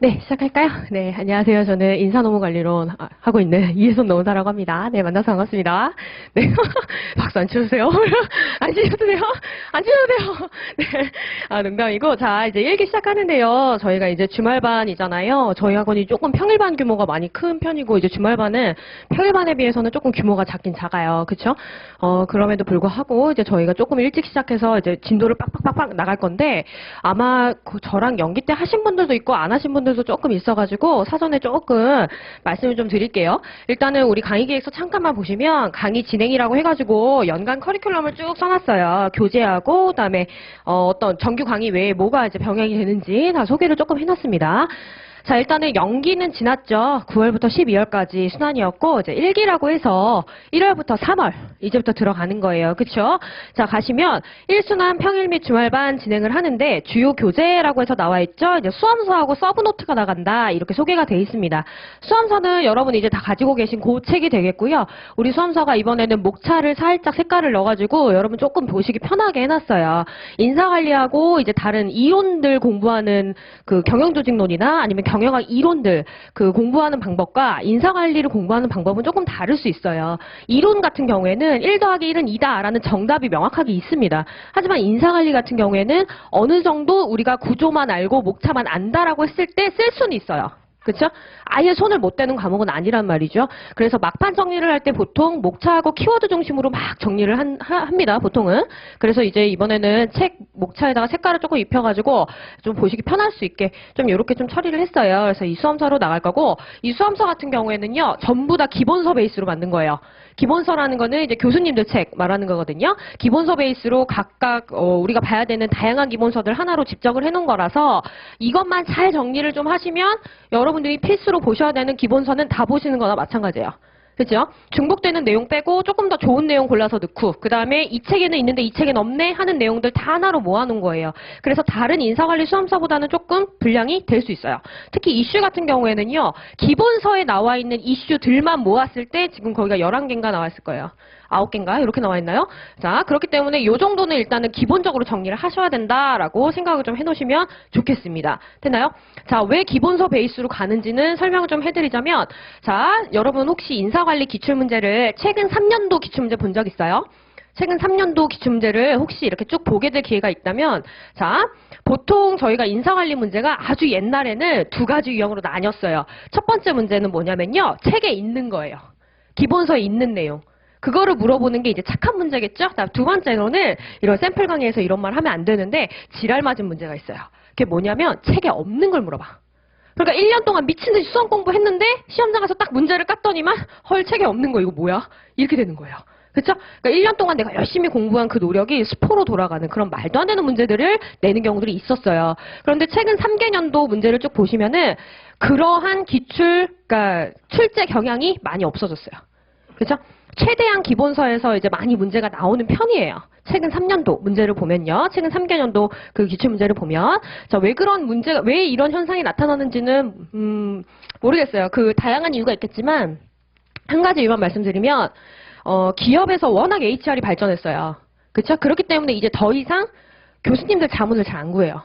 네, 시작할까요? 네, 안녕하세요. 저는 인사노무관리론 하고 있는 이혜선 노무사라고 합니다. 네, 만나서 반갑습니다. 네, 박수 안 치우세요? 안 치셔도 돼요? 안 치셔도 돼요? 네, 농담이고. 자, 이제 일기 시작하는데요. 저희가 이제 주말반이잖아요. 저희 학원이 조금 평일반 규모가 많이 큰 편이고, 이제 주말반은 평일반에 비해서는 조금 규모가 작긴 작아요. 그쵸? 그럼에도 불구하고, 이제 저희가 조금 일찍 시작해서 이제 진도를 빡빡빡빡 나갈 건데, 아마 저랑 연기 때 하신 분들도 있고, 안 하신 분들도 조금 있어가지고 사전에 조금 말씀을 좀 드릴게요. 일단은 우리 강의 기획서 잠깐만 보시면 강의 진행이라고 해가지고 연간 커리큘럼을 쭉 써놨어요. 교재하고 그다음에 어떤 정규 강의 외에 뭐가 이제 병행이 되는지 다 소개를 조금 해놨습니다. 자, 일단은 연기는 지났죠. 9월부터 12월까지 순환이었고, 이제 1기라고 해서 1월부터 3월, 이제부터 들어가는 거예요. 그쵸? 자, 가시면 1순환 평일 및 주말반 진행을 하는데, 주요 교재라고 해서 나와 있죠. 이제 수험서하고 서브노트가 나간다. 이렇게 소개가 돼 있습니다. 수험서는 여러분이 이제 다 가지고 계신 그 책이 되겠고요. 우리 수험서가 이번에는 목차를 살짝 색깔을 넣어가지고, 여러분 조금 보시기 편하게 해놨어요. 인사관리하고 이제 다른 이론들 공부하는 그 경영조직론이나 아니면 경영학 이론들 그 공부하는 방법과 인사관리를 공부하는 방법은 조금 다를 수 있어요. 이론 같은 경우에는 1 더하기 1은 2다 라는 정답이 명확하게 있습니다. 하지만 인사관리 같은 경우에는 어느 정도 우리가 구조만 알고 목차만 안다라고 했을 때 쓸 수는 있어요. 그렇죠? 아예 손을 못 대는 과목은 아니란 말이죠. 그래서 막판 정리를 할 때 보통 목차하고 키워드 중심으로 막 정리를 합니다. 보통은. 그래서 이제 이번에는 책 목차에다가 색깔을 조금 입혀가지고 좀 보시기 편할 수 있게 좀 이렇게 좀 처리를 했어요. 그래서 이 수험서로 나갈 거고, 이 수험서 같은 경우에는요, 전부 다 기본서 베이스로 만든 거예요. 기본서라는 거는 이제 교수님들 책 말하는 거거든요. 기본서 베이스로 각각 우리가 봐야 되는 다양한 기본서들 하나로 집적을 해놓은 거라서 이것만 잘 정리를 좀 하시면 여러분들이 필수로 보셔야 되는 기본서는 다 보시는 거나 마찬가지예요. 그죠? 중복되는 내용 빼고 조금 더 좋은 내용 골라서 넣고, 그 다음에 이 책에는 있는데 이 책엔 없네 하는 내용들 다 하나로 모아놓은 거예요. 그래서 다른 인사관리 수험서보다는 조금 분량이 될 수 있어요. 특히 이슈 같은 경우에는요, 기본서에 나와 있는 이슈들만 모았을 때 지금 거기가 11개인가 나와 있을 거예요. 9개인가? 이렇게 나와 있나요? 자, 그렇기 때문에 이 정도는 일단은 기본적으로 정리를 하셔야 된다라고 생각을 좀 해놓으시면 좋겠습니다. 됐나요? 자, 왜 기본서 베이스로 가는지는 설명을 좀 해드리자면, 자, 여러분 혹시 인사관리 기출문제를 최근 3년도 기출문제 본 적 있어요? 최근 3년도 기출문제를 혹시 이렇게 쭉 보게 될 기회가 있다면, 자, 보통 저희가 인사관리 문제가 아주 옛날에는 2가지 유형으로 나뉘었어요. 첫 번째 문제는 뭐냐면요, 책에 있는 거예요. 기본서에 있는 내용. 그거를 물어보는 게 이제 착한 문제겠죠? 두 번째로는 이런 샘플 강의에서 이런 말 하면 안 되는데 지랄 맞은 문제가 있어요. 그게 뭐냐면 책에 없는 걸 물어봐. 그러니까 1년 동안 미친 듯이 수험 공부했는데 시험장 가서 딱 문제를 깠더니만 헐, 책에 없는 거 이거 뭐야? 이렇게 되는 거예요. 그렇죠? 그러니까 1년 동안 내가 열심히 공부한 그 노력이 수포로 돌아가는 그런 말도 안 되는 문제들을 내는 경우들이 있었어요. 그런데 최근 3개년도 문제를 쭉 보시면은 그러한 그러니까 출제 경향이 많이 없어졌어요. 그렇죠? 최대한 기본서에서 이제 많이 문제가 나오는 편이에요. 최근 3년도 문제를 보면요. 최근 3개년도 그 기출문제를 보면. 자, 왜 그런 문제가, 왜 이런 현상이 나타나는지는, 모르겠어요. 그 다양한 이유가 있겠지만, 한 가지 이유만 말씀드리면, 기업에서 워낙 HR이 발전했어요. 그쵸? 그렇기 때문에 이제 더 이상 교수님들 자문을 잘 안 구해요.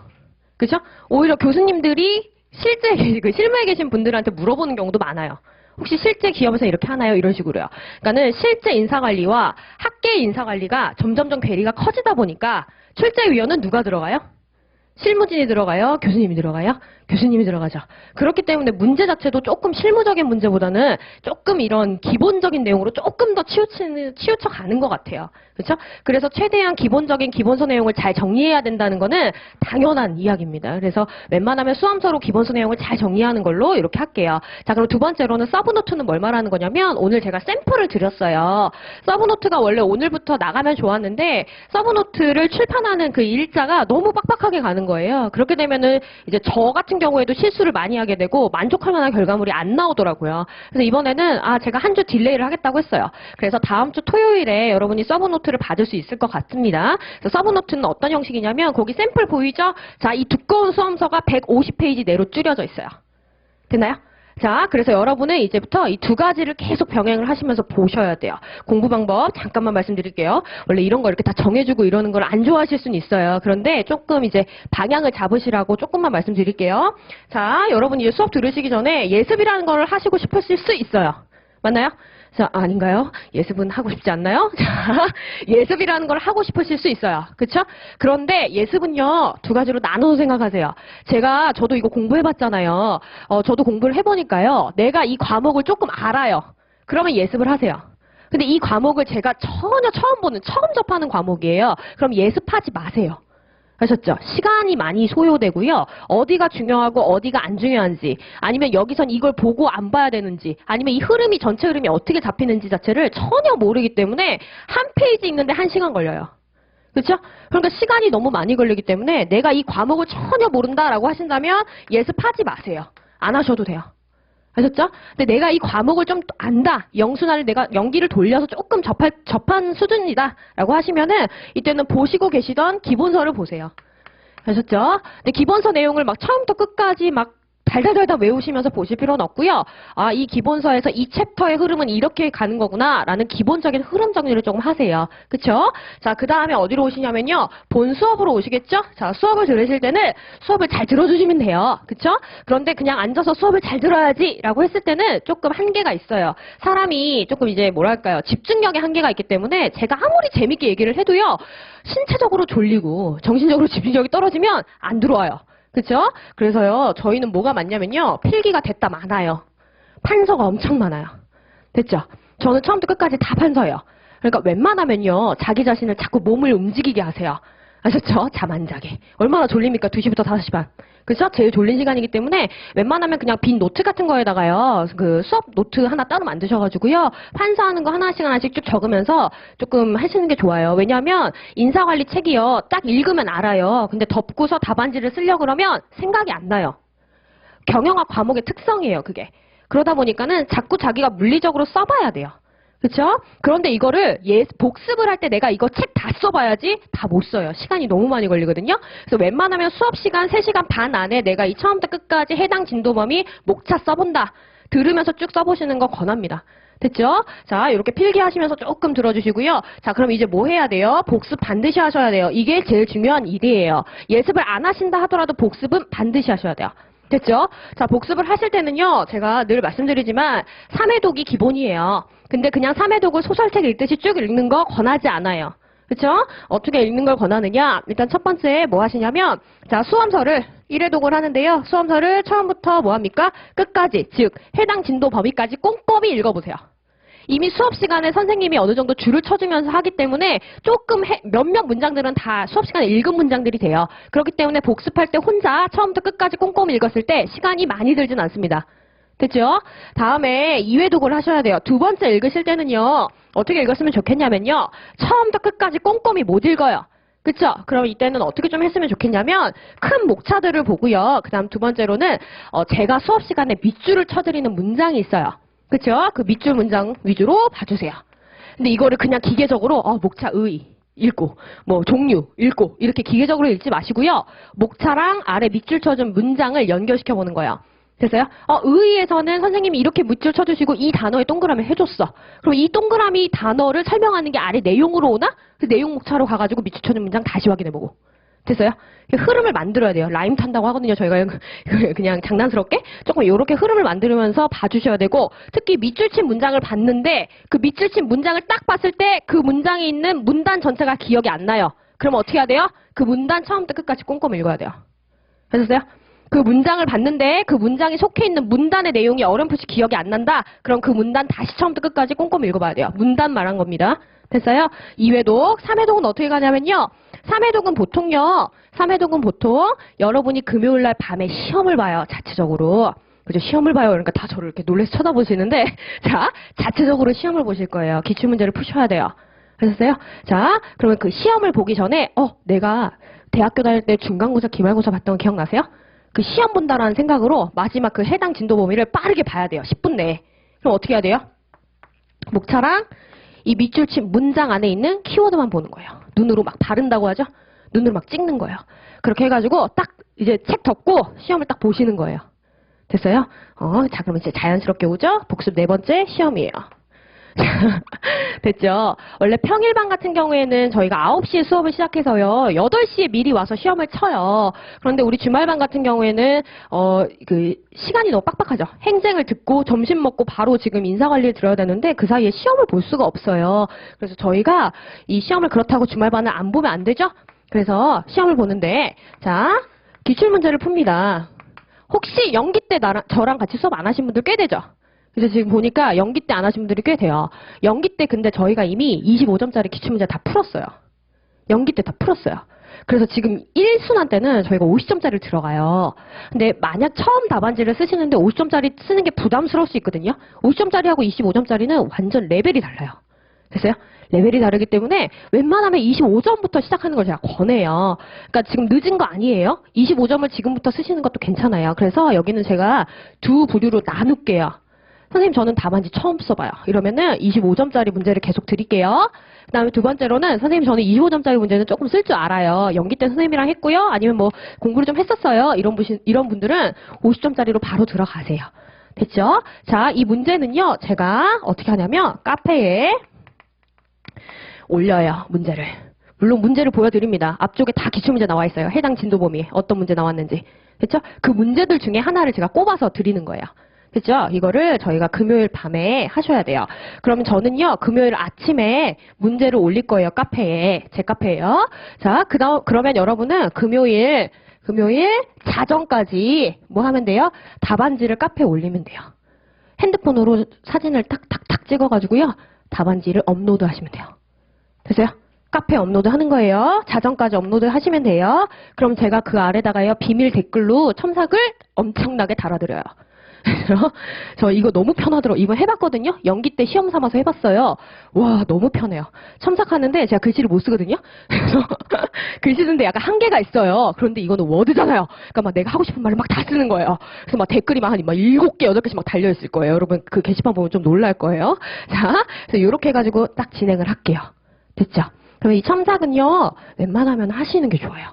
그쵸? 오히려 교수님들이 실제, 실무에 계신 분들한테 물어보는 경우도 많아요. 혹시 실제 기업에서 이렇게 하나요? 이런 식으로요. 그러니까는 실제 인사관리와 학계 인사관리가 점점점 괴리가 커지다 보니까 출제위원은 누가 들어가요? 실무진이 들어가요? 교수님이 들어가요? 교수님이 들어가죠. 그렇기 때문에 문제 자체도 조금 실무적인 문제보다는 조금 이런 기본적인 내용으로 조금 더 치우쳐 가는 것 같아요. 그렇죠? 그래서 최대한 기본적인 기본서 내용을 잘 정리해야 된다는 거는 당연한 이야기입니다. 그래서 웬만하면 수험서로 기본서 내용을 잘 정리하는 걸로 이렇게 할게요. 자, 그럼 두 번째로는 서브노트는 뭘 말하는 거냐면 오늘 제가 샘플을 드렸어요. 서브노트가 원래 오늘부터 나가면 좋았는데 서브노트를 출판하는 그 일자가 너무 빡빡하게 가는 거예요. 그렇게 되면은 이제 저 같은 경우에도 실수를 많이 하게 되고 만족할 만한 결과물이 안 나오더라고요. 그래서 이번에는 제가 한 주 딜레이를 하겠다고 했어요. 그래서 다음 주 토요일에 여러분이 서브노트를 받을 수 있을 것 같습니다. 그래서 서브노트는 어떤 형식이냐면 거기 샘플 보이죠? 자, 이 두꺼운 수험서가 150페이지 내로 줄여져 있어요. 됐나요? 자, 그래서 여러분은 이제부터 이 두 가지를 계속 병행을 하시면서 보셔야 돼요. 공부 방법 잠깐만 말씀드릴게요. 원래 이런 거 이렇게 다 정해주고 이러는 걸 안 좋아하실 수는 있어요. 그런데 조금 이제 방향을 잡으시라고 조금만 말씀드릴게요. 자, 여러분 이제 수업 들으시기 전에 예습이라는 걸 하시고 싶으실 수 있어요. 맞나요? 자, 아닌가요? 예습은 하고 싶지 않나요? 자, 예습이라는 걸 하고 싶으실 수 있어요. 그쵸? 그런데 예습은요, 두 가지로 나눠서 생각하세요. 저도 이거 공부해봤잖아요. 저도 공부를 해보니까요, 내가 이 과목을 조금 알아요. 그러면 예습을 하세요. 근데 이 과목을 제가 전혀 처음 접하는 과목이에요. 그럼 예습하지 마세요. 하셨죠? 시간이 많이 소요되고요. 어디가 중요하고 어디가 안 중요한지, 아니면 여기선 이걸 보고 안 봐야 되는지, 아니면 이 흐름이 전체 흐름이 어떻게 잡히는지 자체를 전혀 모르기 때문에 한 페이지 읽는데 1시간 걸려요. 그렇죠? 그러니까 시간이 너무 많이 걸리기 때문에 내가 이 과목을 전혀 모른다라고 하신다면 예습하지 마세요. 안 하셔도 돼요. 아셨죠? 근데 내가 이 과목을 좀 안다. 영순환을 내가 연기를 돌려서 조금 접한 수준이다. 라고 하시면은 이때는 보시고 계시던 기본서를 보세요. 아셨죠? 근데 기본서 내용을 막 처음부터 끝까지 막 달달달달 외우시면서 보실 필요는 없고요. 아, 이 기본서에서 이 챕터의 흐름은 이렇게 가는 거구나 라는 기본적인 흐름 정리를 조금 하세요. 그쵸? 자, 그 다음에 어디로 오시냐면요. 본 수업으로 오시겠죠? 자, 수업을 들으실 때는 수업을 잘 들어주시면 돼요. 그쵸? 그런데 그냥 앉아서 수업을 잘 들어야지 라고 했을 때는 조금 한계가 있어요. 사람이 조금 이제 뭐랄까요. 집중력에 한계가 있기 때문에 제가 아무리 재밌게 얘기를 해도요. 신체적으로 졸리고 정신적으로 집중력이 떨어지면 안 들어와요. 그쵸? 그래서요, 저희는 뭐가 많냐면요, 필기가 됐다 많아요. 판서가 엄청 많아요. 됐죠? 저는 처음부터 끝까지 다 판서예요. 그러니까 웬만하면요, 자기 자신을 자꾸 몸을 움직이게 하세요. 아셨죠? 잠 안 자게. 얼마나 졸립니까? 2시부터 5시 반. 그죠? 제일 졸린 시간이기 때문에 웬만하면 그냥 빈 노트 같은 거에다가요, 그 수업 노트 하나 따로 만드셔가지고요, 판서하는 거 하나씩 쭉 적으면서 조금 하시는 게 좋아요. 왜냐하면 인사관리 책이요, 딱 읽으면 알아요. 근데 덮고서 답안지를 쓰려고 그러면 생각이 안 나요. 경영학 과목의 특성이에요, 그게. 그러다 보니까는 자꾸 자기가 물리적으로 써봐야 돼요. 그쵸? 그런데 이거를 복습을 할 때 내가 이거 책 다 써봐야지 다 못 써요. 시간이 너무 많이 걸리거든요. 그래서 웬만하면 수업 시간 3시간 반 안에 내가 이 처음부터 끝까지 해당 진도 범위 목차 써본다. 들으면서 쭉 써보시는 거 권합니다. 됐죠? 자, 이렇게 필기하시면서 조금 들어주시고요. 자, 그럼 이제 뭐 해야 돼요? 복습 반드시 하셔야 돼요. 이게 제일 중요한 일이에요. 예습을 안 하신다 하더라도 복습은 반드시 하셔야 돼요. 됐죠? 자, 복습을 하실 때는요, 제가 늘 말씀드리지만 3회독이 기본이에요. 근데 그냥 3회독을 소설책 읽듯이 쭉 읽는 거 권하지 않아요. 그쵸? 어떻게 읽는 걸 권하느냐? 일단 첫 번째 뭐 하시냐면, 자, 수험서를 1회독을 하는데요. 수험서를 처음부터 뭐 합니까? 끝까지, 즉 해당 진도 범위까지 꼼꼼히 읽어보세요. 이미 수업 시간에 선생님이 어느 정도 줄을 쳐주면서 하기 때문에 조금 몇몇 문장들은 다 수업 시간에 읽은 문장들이 돼요. 그렇기 때문에 복습할 때 혼자 처음부터 끝까지 꼼꼼히 읽었을 때 시간이 많이 들진 않습니다. 됐죠? 다음에 2회독을 하셔야 돼요. 두 번째 읽으실 때는요. 어떻게 읽었으면 좋겠냐면요. 처음부터 끝까지 꼼꼼히 못 읽어요. 그쵸? 그럼 이때는 어떻게 좀 했으면 좋겠냐면 큰 목차들을 보고요. 그 다음 두 번째로는 제가 수업 시간에 밑줄을 쳐드리는 문장이 있어요. 그쵸? 그 밑줄 문장 위주로 봐주세요. 근데 이거를 그냥 기계적으로 목차 의 읽고 뭐 종류 읽고 이렇게 기계적으로 읽지 마시고요. 목차랑 아래 밑줄 쳐준 문장을 연결시켜 보는 거예요. 됐어요? 의에서는 선생님이 이렇게 밑줄 쳐주시고 이 단어에 동그라미 해줬어. 그럼 이 동그라미 단어를 설명하는 게 아래 내용으로 오나? 그 내용 목차로 가가지고 밑줄 쳐준 문장 다시 확인해보고. 됐어요? 흐름을 만들어야 돼요. 라임 탄다고 하거든요. 저희가 그냥 장난스럽게 조금 이렇게 흐름을 만들면서 봐주셔야 되고, 특히 밑줄 친 문장을 봤는데 그 밑줄 친 문장을 딱 봤을 때 그 문장에 있는 문단 전체가 기억이 안 나요. 그럼 어떻게 해야 돼요? 그 문단 처음부터 끝까지 꼼꼼히 읽어야 돼요. 하셨어요? 그 문장을 봤는데 그 문장이 속해 있는 문단의 내용이 어렴풋이 기억이 안 난다. 그럼 그 문단 다시 처음부터 끝까지 꼼꼼히 읽어봐야 돼요. 문단 말한 겁니다. 됐어요? 2회독, 3회독은 어떻게 가냐면요. 3회독은 보통 여러분이 금요일날 밤에 시험을 봐요. 자체적으로. 그죠? 시험을 봐요. 그러니까 다 저를 이렇게 놀라서 쳐다보시는데, 자, 자체적으로 시험을 보실 거예요. 기출문제를 푸셔야 돼요. 하셨어요? 자, 그러면 그 시험을 보기 전에, 내가 대학교 다닐 때 중간고사, 기말고사 봤던 거 기억나세요? 그 시험 본다라는 생각으로 마지막 그 해당 진도 범위를 빠르게 봐야 돼요. 10분 내에. 그럼 어떻게 해야 돼요? 목차랑 이 밑줄 친 문장 안에 있는 키워드만 보는 거예요. 눈으로 막 바른다고 하죠? 눈으로 막 찍는 거예요. 그렇게 해가지고 딱 이제 책 덮고 시험을 딱 보시는 거예요. 됐어요? 자, 그러면 이제 자연스럽게 오죠? 복습 네 번째 시험이에요. 됐죠? 원래 평일반 같은 경우에는 저희가 9시에 수업을 시작해서요, 8시에 미리 와서 시험을 쳐요. 그런데 우리 주말반 같은 경우에는, 시간이 너무 빡빡하죠? 행쟁을 듣고 점심 먹고 바로 지금 인사관리를 들어야 되는데 그 사이에 시험을 볼 수가 없어요. 그래서 저희가 이 시험을 그렇다고 주말반을 안 보면 안 되죠? 그래서 시험을 보는데, 자, 기출문제를 풉니다. 혹시 연기 때 저랑 같이 수업 안 하신 분들 꽤 되죠? 그래서 지금 보니까 연기 때 안 하신 분들이 꽤 돼요. 연기 때 근데 저희가 이미 25점짜리 기출문제 다 풀었어요. 연기 때 다 풀었어요. 그래서 지금 1순환 때는 저희가 50점짜리를 들어가요. 근데 만약 처음 답안지를 쓰시는데 50점짜리 쓰는 게 부담스러울 수 있거든요. 50점짜리하고 25점짜리는 완전 레벨이 달라요. 됐어요? 레벨이 다르기 때문에 웬만하면 25점부터 시작하는 걸 제가 권해요. 그러니까 지금 늦은 거 아니에요. 25점을 지금부터 쓰시는 것도 괜찮아요. 그래서 여기는 제가 두 부류로 나눌게요. 선생님 저는 답안지 처음 써봐요. 이러면은 25점짜리 문제를 계속 드릴게요. 그 다음에 두 번째로는 선생님 저는 25점짜리 문제는 조금 쓸 줄 알아요. 연기 때 선생님이랑 했고요. 아니면 뭐 공부를 좀 했었어요. 이런 분들은 50점짜리로 바로 들어가세요. 됐죠? 자, 이 문제는요. 제가 어떻게 하냐면 카페에 올려요. 문제를. 물론 문제를 보여드립니다. 앞쪽에 다 기출문제 나와 있어요. 해당 진도 범위 어떤 문제 나왔는지. 됐죠? 그 문제들 중에 하나를 제가 꼽아서 드리는 거예요. 됐죠? 이거를 저희가 금요일 밤에 하셔야 돼요. 그러면 저는요, 금요일 아침에 문제를 올릴 거예요. 카페에. 제 카페에요. 자, 그러면 여러분은 금요일 자정까지 뭐 하면 돼요? 답안지를 카페에 올리면 돼요. 핸드폰으로 사진을 탁탁탁 찍어가지고요. 답안지를 업로드 하시면 돼요. 됐어요? 카페에 업로드 하는 거예요. 자정까지 업로드 하시면 돼요. 그럼 제가 그 아래다가요, 비밀 댓글로 첨삭을 엄청나게 달아드려요. 저 이거 너무 편하더라고요. 이번 해봤거든요. 연기 때 시험 삼아서 해봤어요. 와, 너무 편해요. 첨삭하는데 제가 글씨를 못 쓰거든요. 그래서 글씨 쓰는데 약간 한계가 있어요. 그런데 이거는 워드잖아요. 그러니까 막 내가 하고 싶은 말을 막 다 쓰는 거예요. 그래서 막 댓글이 막 7개, 8개씩 막 달려있을 거예요. 여러분 그 게시판 보면 좀 놀랄 거예요. 자, 그래서 이렇게 해가지고 딱 진행을 할게요. 됐죠? 그러면 이 첨삭은요, 웬만하면 하시는 게 좋아요.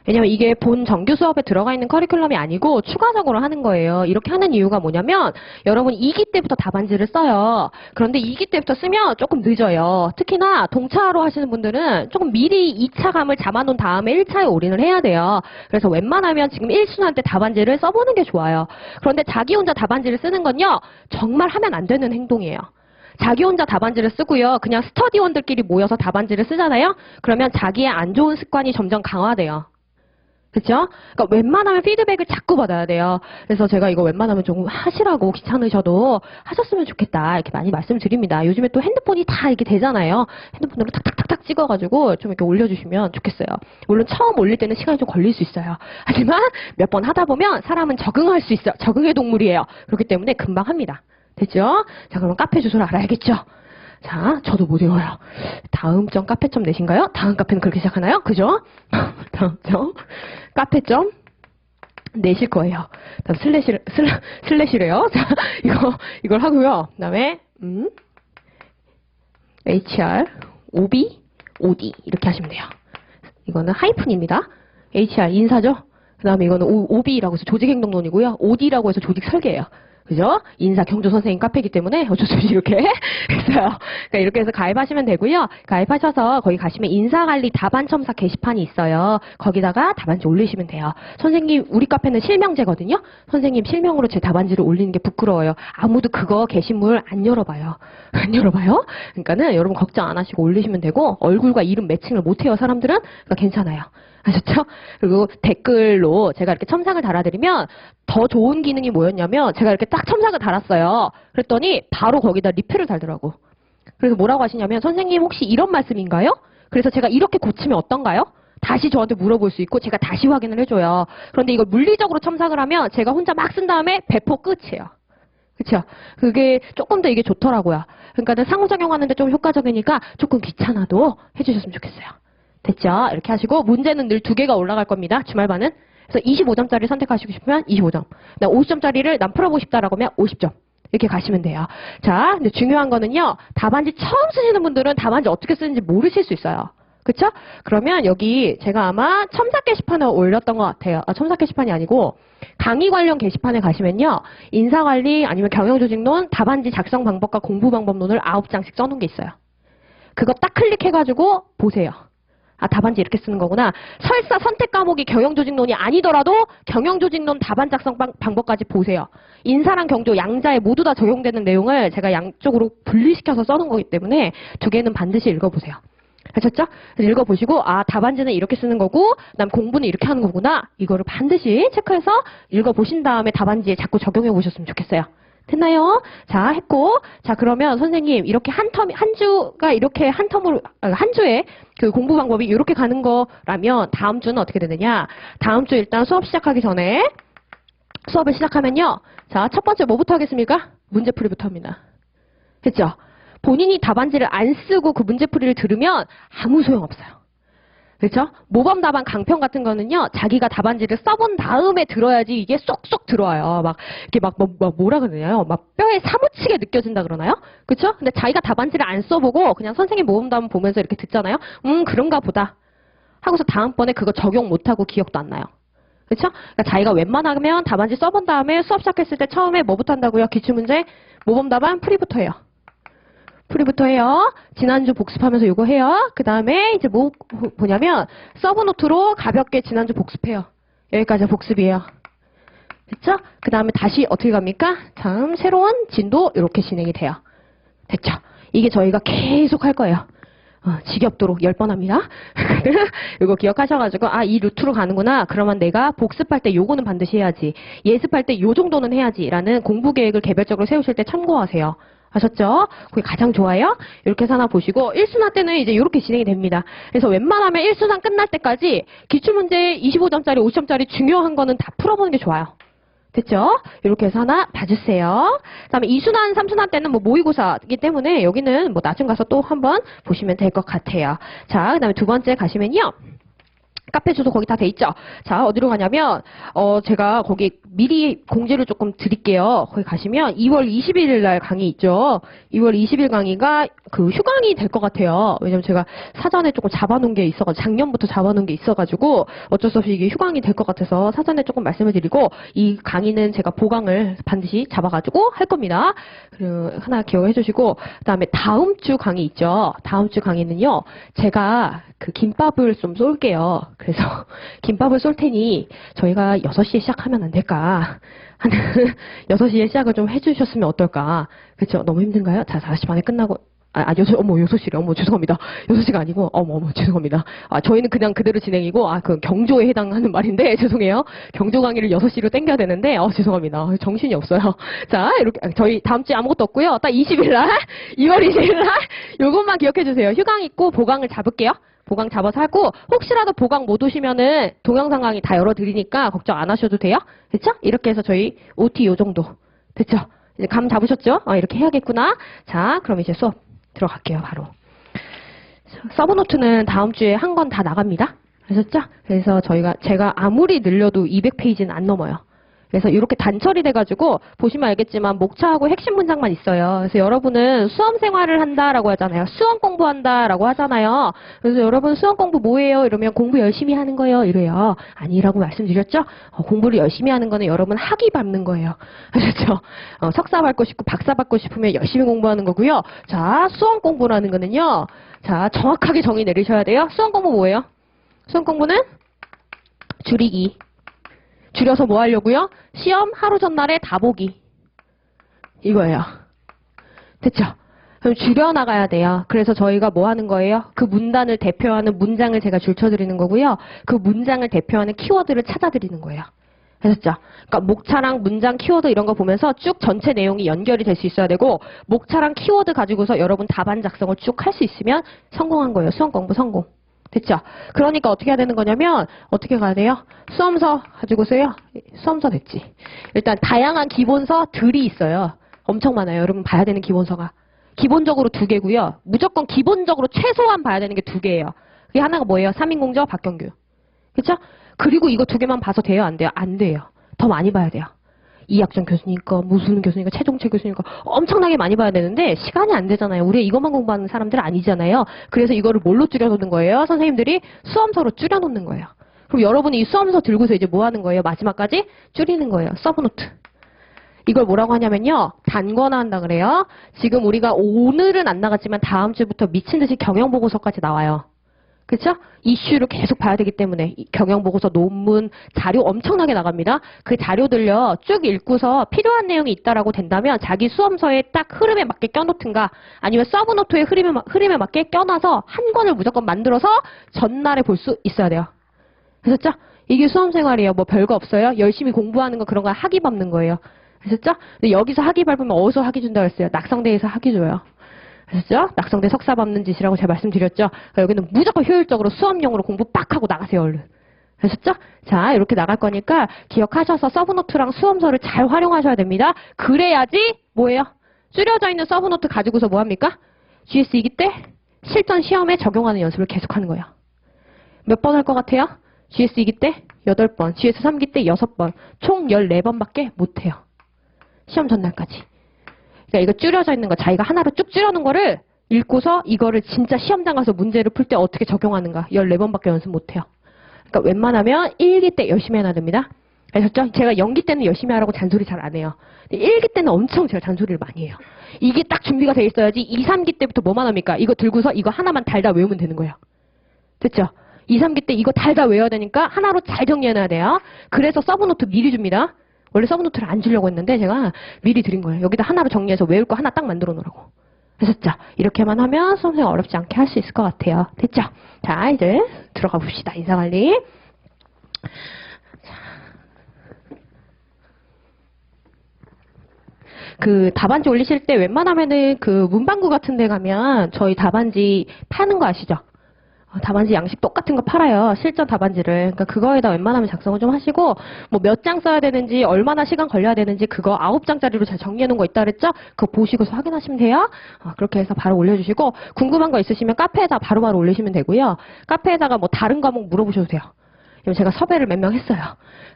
왜냐면 이게 본 정규 수업에 들어가 있는 커리큘럼이 아니고 추가적으로 하는 거예요. 이렇게 하는 이유가 뭐냐면 여러분 2기 때부터 답안지를 써요. 그런데 2기 때부터 쓰면 조금 늦어요. 특히나 동차로 하시는 분들은 조금 미리 2차감을 잡아놓은 다음에 1차에 올인을 해야 돼요. 그래서 웬만하면 지금 1순환 때 답안지를 써보는 게 좋아요. 그런데 자기 혼자 답안지를 쓰는 건요, 정말 하면 안 되는 행동이에요. 자기 혼자 답안지를 쓰고요. 그냥 스터디원들끼리 모여서 답안지를 쓰잖아요. 그러면 자기의 안 좋은 습관이 점점 강화돼요. 그쵸? 그러니까 웬만하면 피드백을 자꾸 받아야 돼요. 그래서 제가 이거 웬만하면 조금 하시라고 귀찮으셔도 하셨으면 좋겠다. 이렇게 많이 말씀드립니다. 요즘에 또 핸드폰이 다 이렇게 되잖아요. 핸드폰으로 탁탁탁탁 찍어가지고 좀 이렇게 올려주시면 좋겠어요. 물론 처음 올릴 때는 시간이 좀 걸릴 수 있어요. 하지만 몇 번 하다 보면 사람은 적응할 수 있어요. 적응의 동물이에요. 그렇기 때문에 금방 합니다. 됐죠? 자, 그럼 카페 주소를 알아야겠죠? 자, 저도 못 외워요. 다음점 카페점 내신가요? 다음 카페는 그렇게 시작하나요? 그죠? 다음점 카페점 내실 거예요. 다음 슬래시래요. 자, 이걸 하고요. 그 다음에 HR, OB, OD 이렇게 하시면 돼요. 이거는 하이픈입니다. HR 인사죠? 그 다음에 이거는 OB라고 해서 조직행동론이고요. OD라고 해서 조직 설계예요. 그죠? 인사 경조 선생님 카페이기 때문에 어쩔 수 없이 이렇게 했어요. 그러니까 이렇게 해서 가입하시면 되고요. 가입하셔서 거기 가시면 인사관리 답안 첨삭 게시판이 있어요. 거기다가 답안지 올리시면 돼요. 선생님, 우리 카페는 실명제거든요. 선생님 실명으로 제 답안지를 올리는 게 부끄러워요. 아무도 그거 게시물 안 열어봐요. 안 열어봐요? 그러니까는 여러분 걱정 안 하시고 올리시면 되고, 얼굴과 이름 매칭을 못해요, 사람들은. 그러니까 괜찮아요. 아셨죠? 그리고 댓글로 제가 이렇게 첨삭을 달아드리면 더 좋은 기능이 뭐였냐면, 제가 이렇게 딱 첨삭을 달았어요. 그랬더니 바로 거기다 리플을 달더라고. 그래서 뭐라고 하시냐면, 선생님 혹시 이런 말씀인가요? 그래서 제가 이렇게 고치면 어떤가요? 다시 저한테 물어볼 수 있고 제가 다시 확인을 해줘요. 그런데 이걸 물리적으로 첨삭을 하면 제가 혼자 막 쓴 다음에 배포 끝이에요. 그쵸? 그게 조금 더 이게 좋더라고요. 그러니까 상호작용하는데 좀 효과적이니까 조금 귀찮아도 해주셨으면 좋겠어요. 됐죠? 이렇게 하시고, 문제는 늘 2개가 올라갈 겁니다. 주말반은. 그래서 25점짜리 선택하시고 싶으면 25점. 50점짜리를 난 풀어보고 싶다라고 하면 50점. 이렇게 가시면 돼요. 자, 근데 중요한 거는요, 답안지 처음 쓰시는 분들은 답안지 어떻게 쓰는지 모르실 수 있어요. 그쵸? 그러면 여기 제가 아마 첨삭 게시판에 올렸던 것 같아요. 첨삭 게시판이 아니고 강의 관련 게시판에 가시면요. 인사관리 아니면 경영조직론 답안지 작성 방법과 공부 방법론을 9장씩 써놓은 게 있어요. 그거 딱 클릭해가지고 보세요. 답안지 이렇게 쓰는 거구나. 설사 선택 과목이 경영조직론이 아니더라도 경영조직론 답안 작성 방법까지 보세요. 인사랑 경조 양자에 모두 다 적용되는 내용을 제가 양쪽으로 분리시켜서 써놓은 거기 때문에 두 개는 반드시 읽어보세요. 아셨죠? 읽어보시고 답안지는 이렇게 쓰는 거고 그다음 공부는 이렇게 하는 거구나. 이거를 반드시 체크해서 읽어보신 다음에 답안지에 자꾸 적용해 보셨으면 좋겠어요. 됐나요? 자, 했고. 자, 그러면 선생님, 이렇게 한 주가 이렇게 한 주에 그 공부 방법이 이렇게 가는 거라면 다음 주는 어떻게 되느냐? 다음 주 일단 수업 시작하기 전에 수업을 시작하면요. 자, 첫 번째 뭐부터 하겠습니까? 문제풀이부터 합니다. 됐죠? 본인이 답안지를 안 쓰고 그 문제풀이를 들으면 아무 소용없어요. 그렇죠? 모범 답안 강평 같은 거는요, 자기가 답안지를 써본 다음에 들어야지 이게 쏙쏙 들어와요. 이렇게 뭐라 그러나요? 뼈에 사무치게 느껴진다 그러나요? 그렇죠? 근데 자기가 답안지를 안 써보고 그냥 선생님 모범 답안 보면서 이렇게 듣잖아요? 그런가 보다. 하고서 다음번에 그거 적용 못하고 기억도 안 나요. 그렇죠? 그러니까 자기가 웬만하면 답안지 써본 다음에 수업 시작했을 때 처음에 뭐부터 한다고요? 기출문제, 모범 답안, 풀이부터 해요. 풀이부터 해요. 지난주 복습하면서 이거 해요. 그 다음에 이제 뭐냐면 서브노트로 가볍게 지난주 복습해요. 여기까지 복습이에요. 됐죠? 그 다음에 다시 어떻게 갑니까? 다음 새로운 진도 이렇게 진행이 돼요. 됐죠? 이게 저희가 계속 할 거예요. 지겹도록 10번 합니다. 이거 기억하셔가지고 이 루트로 가는구나. 그러면 내가 복습할 때 요거는 반드시 해야지. 예습할 때 요 정도는 해야지. 라는 공부 계획을 개별적으로 세우실 때 참고하세요. 아셨죠? 그게 가장 좋아요. 이렇게 해서 하나 보시고 1순환 때는 이제 이렇게 진행이 됩니다. 그래서 웬만하면 1순환 끝날 때까지 기출문제 25점짜리 50점짜리 중요한 거는 다 풀어보는 게 좋아요. 됐죠? 이렇게 해서 하나 봐주세요. 그 다음에 2순환, 3순환 때는 모의고사이기 때문에 여기는 나중 가서 또 한번 보시면 될 것 같아요. 자, 그 다음에 두 번째 가시면요. 카페 주소 거기 다 돼 있죠? 자, 어디로 가냐면, 제가 거기 미리 공지를 조금 드릴게요. 거기 가시면 2월 21일 날 강의 있죠? 2월 20일 강의가 그 휴강이 될 것 같아요. 왜냐면 제가 사전에 조금 잡아놓은 게 있어가지고, 작년부터 잡아놓은 게 있어가지고, 어쩔 수 없이 이게 휴강이 될 것 같아서 사전에 조금 말씀을 드리고, 이 강의는 제가 보강을 반드시 잡아가지고 할 겁니다. 그리고 하나 기억해 주시고, 그 다음에 다음 주 강의 있죠? 다음 주 강의는요, 제가 그 김밥을 좀 쏠게요. 그래서 김밥을 쏠 테니 저희가 6시에 시작하면 안 될까? 한 6시에 시작을 좀 해주셨으면 어떨까? 그렇죠? 너무 힘든가요? 자, 4시 반에 끝나고 6시래. 죄송합니다. 6시가 아니고, 죄송합니다. 저희는 그냥 그대로 진행이고, 그 경조에 해당하는 말인데, 죄송해요. 경조 강의를 6시로 땡겨야 되는데, 죄송합니다. 정신이 없어요. 자, 이렇게, 저희 다음 주에 아무것도 없고요. 딱 20일날, 2월 20일날, 요것만 기억해주세요. 휴강 있고, 보강을 잡을게요. 보강 잡아서 하고, 혹시라도 보강 못 오시면은, 동영상 강의 다 열어드리니까, 걱정 안 하셔도 돼요. 됐죠? 이렇게 해서 저희 OT 요 정도. 됐죠? 이제 감 잡으셨죠? 이렇게 해야겠구나. 자, 그럼 이제 수업. 들어갈게요, 바로. 서브노트는 다음 주에 한 건 다 나갑니다. 아셨죠? 그래서 제가 아무리 늘려도 200페이지는 안 넘어요. 그래서 이렇게 단철이 돼가지고 보시면 알겠지만 목차하고 핵심 문장만 있어요. 그래서 여러분은 수험 생활을 한다라고 하잖아요. 수험 공부한다라고 하잖아요. 그래서 여러분 수험 공부 뭐예요? 이러면 공부 열심히 하는 거예요. 이래요. 아니라고 말씀드렸죠? 공부를 열심히 하는 거는 여러분 학위 밟는 거예요. 아셨죠? 석사 받고 싶고 박사 받고 싶으면 열심히 공부하는 거고요. 자, 수험 공부라는 거는요. 자, 정확하게 정의 내리셔야 돼요. 수험 공부 뭐예요? 수험 공부는 줄이기. 줄여서 뭐 하려고요? 시험 하루 전날에 다 보기. 이거예요. 됐죠? 그럼 줄여나가야 돼요. 그래서 저희가 뭐 하는 거예요? 그 문단을 대표하는 문장을 제가 줄쳐드리는 거고요. 그 문장을 대표하는 키워드를 찾아드리는 거예요. 아셨죠? 그러니까 목차랑 문장, 키워드 이런 거 보면서 쭉 전체 내용이 연결이 될 수 있어야 되고 목차랑 키워드 가지고서 여러분 답안 작성을 쭉 할 수 있으면 성공한 거예요. 수험 공부 성공. 됐죠? 그러니까 어떻게 해야 되는 거냐면 어떻게 가야 돼요? 수험서 가지고서요. 수험서 됐지. 일단 다양한 기본서들이 있어요. 엄청 많아요. 여러분 봐야 되는 기본서가. 기본적으로 2개고요. 무조건 기본적으로 최소한 봐야 되는 게 2개예요. 그게 하나가 뭐예요? 삼인공저, 박경규. 그렇죠? 그리고 이거 2개만 봐서 돼요? 안 돼요? 안 돼요. 더 많이 봐야 돼요. 이학전 교수니까 무슨 교수니까 최종채 교수니까 엄청나게 많이 봐야 되는데 시간이 안 되잖아요. 우리 이것만 공부하는 사람들은 아니잖아요. 그래서 이거를 뭘로 줄여놓는 거예요? 선생님들이 수험서로 줄여놓는 거예요. 그럼 여러분이 이 수험서 들고서 이제 뭐 하는 거예요? 마지막까지 줄이는 거예요. 서브노트. 이걸 뭐라고 하냐면요. 단거나 한다 그래요. 지금 우리가 오늘은 안 나갔지만 다음 주부터 미친 듯이 경영보고서까지 나와요. 그렇죠? 이슈를 계속 봐야 되기 때문에 경영보고서, 논문, 자료 엄청나게 나갑니다. 그 자료들요. 쭉 읽고서 필요한 내용이 있다라고 된다면 자기 수험서에 딱 흐름에 맞게 껴놓든가 아니면 서브노트의 흐름에 맞게 껴놔서 한 권을 무조건 만들어서 전날에 볼 수 있어야 돼요. 아셨죠? 이게 수험생활이에요. 뭐 별거 없어요. 열심히 공부하는 거 그런 거 학위 밟는 거예요. 아셨죠? 근데 여기서 학위 밟으면 어디서 학위 준다고 했어요? 낙성대에서 학위 줘요. 아셨죠? 낙성대 석사 밟는 짓이라고 제가 말씀드렸죠? 여기는 무조건 효율적으로 수업용으로 공부 빡 하고 나가세요, 얼른. 아셨죠? 자, 이렇게 나갈 거니까 기억하셔서 서브노트랑 수험서를 잘 활용하셔야 됩니다. 그래야지 뭐예요? 줄여져 있는 서브노트 가지고서 뭐 합니까? GS 2기 때 실전 시험에 적용하는 연습을 계속하는 거예요. 몇 번 할 것 같아요? GS 2기 때 8번, GS 3기 때 6번, 총 14번밖에 못해요. 시험 전날까지. 그러니까 이거 줄여져 있는 거 자기가 하나로 쭉 줄여놓은 거를 읽고서 이거를 진짜 시험장 가서 문제를 풀 때 어떻게 적용하는가 14번밖에 연습 못해요. 그러니까 웬만하면 1기 때 열심히 해놔야 됩니다. 아셨죠? 제가 연기 때는 열심히 하라고 잔소리 잘 안 해요. 근데 1기 때는 엄청 제가 잔소리를 많이 해요. 이게 딱 준비가 돼 있어야지 2, 3기 때부터 뭐만 합니까? 이거 들고서 이거 하나만 달다 외우면 되는 거예요. 됐죠? 2, 3기 때 이거 달다 외워야 되니까 하나로 잘 정리해놔야 돼요. 그래서 서브노트 미리 줍니다. 원래 서브노트를 안 주려고 했는데 제가 미리 드린 거예요. 여기다 하나로 정리해서 외울 거 하나 딱 만들어 놓으라고. 됐죠? 이렇게만 하면 수험생 어렵지 않게 할 수 있을 것 같아요. 됐죠? 자, 이제 들어가 봅시다. 인사관리. 그 답안지 올리실 때 웬만하면은 그 문방구 같은 데 가면 저희 답안지 파는 거 아시죠? 답안지 양식 똑같은 거 팔아요. 실전 답안지를. 그러니까 그거에다 웬만하면 작성을 좀 하시고 뭐 몇 장 써야 되는지 얼마나 시간 걸려야 되는지 그거 9장짜리로 잘 정리해 놓은 거 있다 그랬죠? 그거 보시고서 확인하시면 돼요. 그렇게 해서 바로 올려주시고 궁금한 거 있으시면 카페에다 바로바로 올리시면 되고요. 카페에다가 뭐 다른 과목 물어보셔도 돼요. 제가 섭외를 몇 명 했어요.